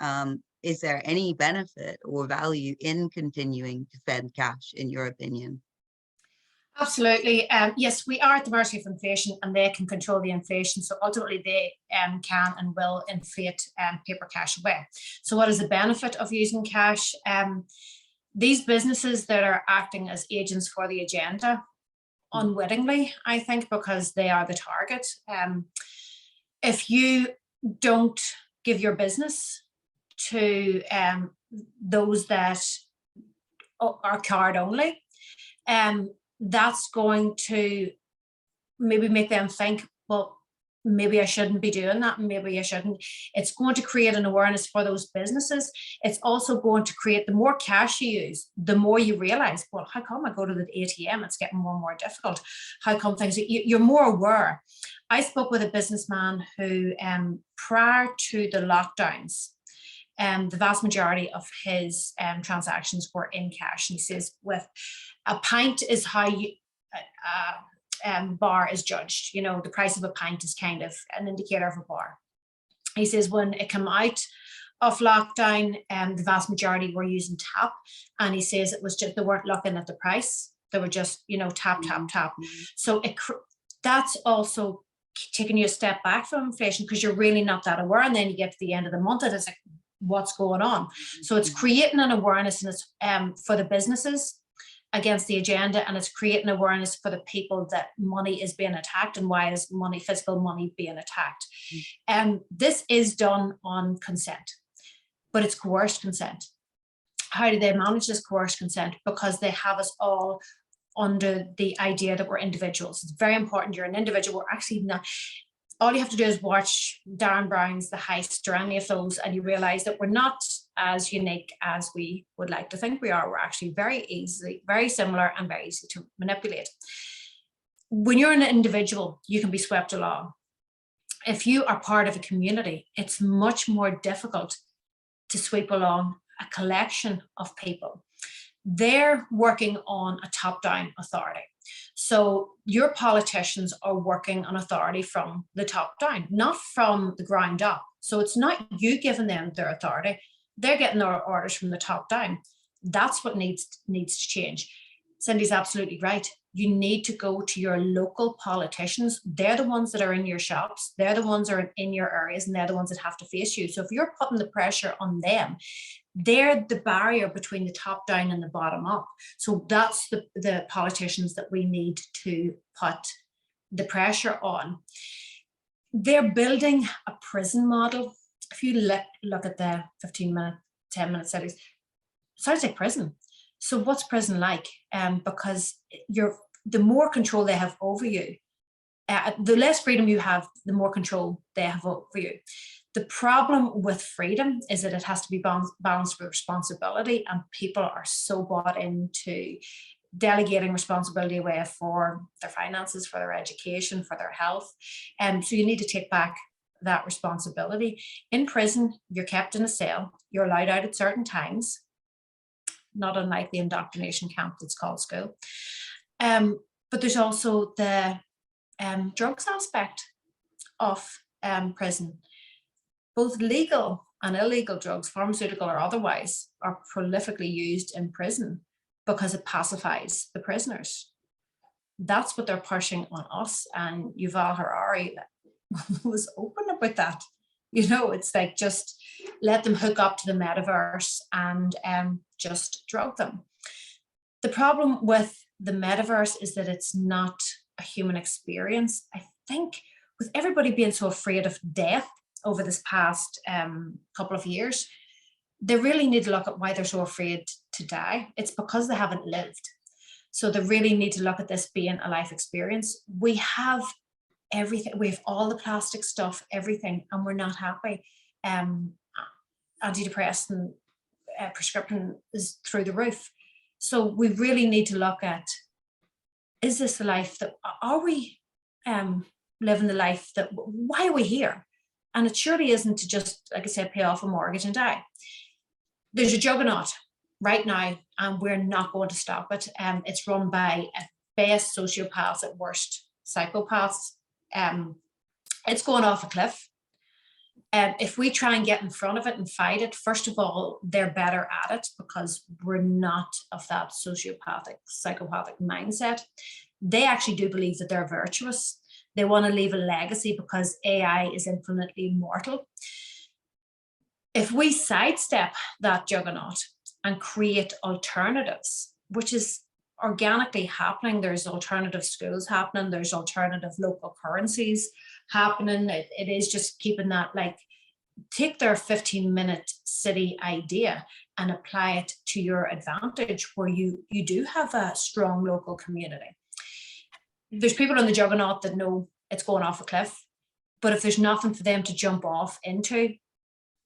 S1: benefit or value in continuing to spend cash, in your opinion?
S3: Absolutely. Yes, we are at the mercy of inflation, and they can control the inflation. So ultimately, they can and will inflate paper cash away. So, what is the benefit of using cash? These businesses that are acting as agents for the agenda, unwittingly, I think, because they are the target. If you don't give your business to those that are card only, that's going to maybe make them think, well, maybe I shouldn't be doing that. Maybe I shouldn't. It's going to create an awareness for those businesses. It's also going to create, the more cash you use, the more you realize, well, how come I go to the ATM? It's getting more and more difficult. How come things, you're more aware. I spoke with a businessman who, prior to the lockdowns, the vast majority of his transactions were in cash. And he says, with a pint is how you, bar is judged. You know, the price of a pint is kind of an indicator of a bar. He says when it came out of lockdown, the vast majority were using tap. And he says it was just, they weren't looking at the price. They were just, you know, tap, tap, tap. So that's also taking you a step back from inflation, because you're really not that aware. And then you get to the end of the month and it's like, what's going on? So it's creating an awareness, and it's for the businesses against the agenda, and it's creating awareness for the people that money is being attacked, and why is money, physical money, being attacked. This is done on consent, but it's coerced consent. How do they manage this coerced consent? Because they have us all under the idea that we're individuals. It's very important. You're an individual. We're actually not. All you have to do is watch Darren Brown's The Heist or any of those, and you realize that we're not as unique as we would like to think we are. We're actually very similar and very easy to manipulate. When you're an individual, you can be swept along. If you are part of a community, it's much more difficult to sweep along a collection of people. They're working on a top-down authority. So your politicians are working on authority from the top down, not from the ground up. So it's not you giving them their authority. They're getting their orders from the top down. That's what needs to change. Cindy's absolutely right. You need to go to your local politicians. They're the ones that are in your shops. They're the ones that are in your areas, and they're the ones that have to face you. So if you're putting the pressure on them, they're the barrier between the top down and the bottom up. So that's the politicians that we need to put the pressure on. They're building a prison model. If you look at the 15-minute, 10-minute studies, it sounds like prison. So what's prison like? Because the more control they have over you, the less freedom you have, the more control they have over you. The problem with freedom is that it has to be balanced with responsibility, and people are so bought into delegating responsibility away for their finances, for their education, for their health. So you need to take back that responsibility. In prison, you're kept in a cell, you're allowed out at certain times, not unlike the indoctrination camp that's called school. But there's also the drugs aspect of prison. Both legal and illegal drugs, pharmaceutical or otherwise, are prolifically used in prison because it pacifies the prisoners. That's what they're pushing on us. And Yuval Harari was open about that. You know, it's like, just let them hook up to the metaverse and just drug them. The problem with the metaverse is that it's not a human experience. I think with everybody being so afraid of death over this past couple of years, they really need to look at why they're so afraid to die. It's because they haven't lived. So they really need to look at this being a life experience. We have everything. We have all the plastic stuff, everything, and we're not happy. Antidepressant prescription is through the roof. So we really need to look at, is this the life that, are we living the life that, why are we here? And it surely isn't to just, like I said, pay off a mortgage and die. There's a juggernaut right now, and we're not going to stop it. It's run by, at best, sociopaths, at worst, psychopaths. It's going off a cliff. If we try and get in front of it and fight it, first of all, they're better at it because we're not of that sociopathic, psychopathic mindset. They actually do believe that they're virtuous. They want to leave a legacy because AI is infinitely mortal. If we sidestep that juggernaut and create alternatives, which is organically happening, there's alternative schools happening, there's alternative local currencies happening. It is just keeping that, like, take their 15-minute city idea and apply it to your advantage, where you do have a strong local community. There's people in the juggernaut that know it's going off a cliff, but if there's nothing for them to jump off into,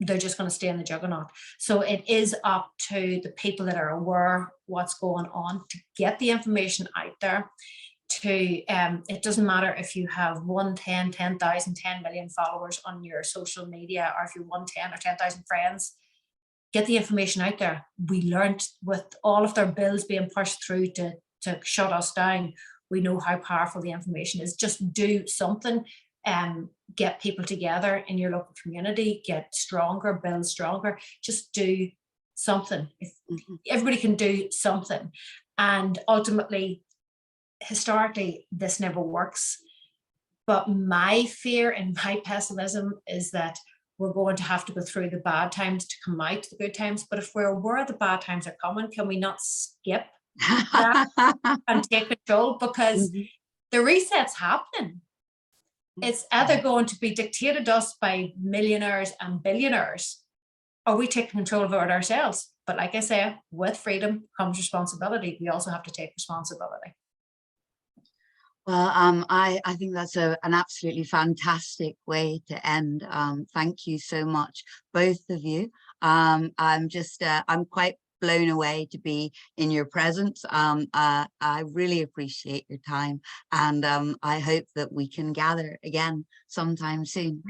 S3: they're just going to stay in the juggernaut. So it is up to the people that are aware what's going on to get the information out there. It doesn't matter if you have 1, 10, 10,000, 10 million followers on your social media, or if you're 1, 10 or 10,000 friends, get the information out there. We learned with all of their bills being pushed through to shut us down, we know how powerful the information is. Just do something. Get people together in your local community, get stronger, build stronger, just do something. If everybody can do something. And ultimately, historically, this never works. But my fear and my pessimism is that we're going to have to go through the bad times to come out the good times. But if we're aware the bad times are coming, can we not skip that and take control? Because the reset's happening. It's either going to be dictated us by millionaires and billionaires, or we take control of it ourselves. But like I say, with freedom comes responsibility. We also have to take responsibility.
S1: Well, I think that's an absolutely fantastic way to end. Thank you so much, both of you. I'm quite blown away to be in your presence. I really appreciate your time, and I hope that we can gather again sometime soon.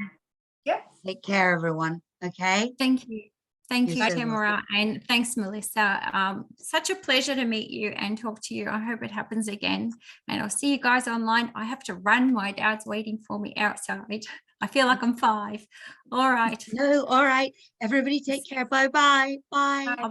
S3: Yep.
S1: Take care, everyone. Okay.
S2: Thank you. Thank you,
S1: You're so
S2: Tamara, and thanks, Melissa. Such a pleasure to meet you and talk to you. I hope it happens again, and I'll see you guys online. I have to run. My dad's waiting for me outside. I feel like I'm 5. All right.
S1: No, all right. Everybody take care. Bye-bye. Bye.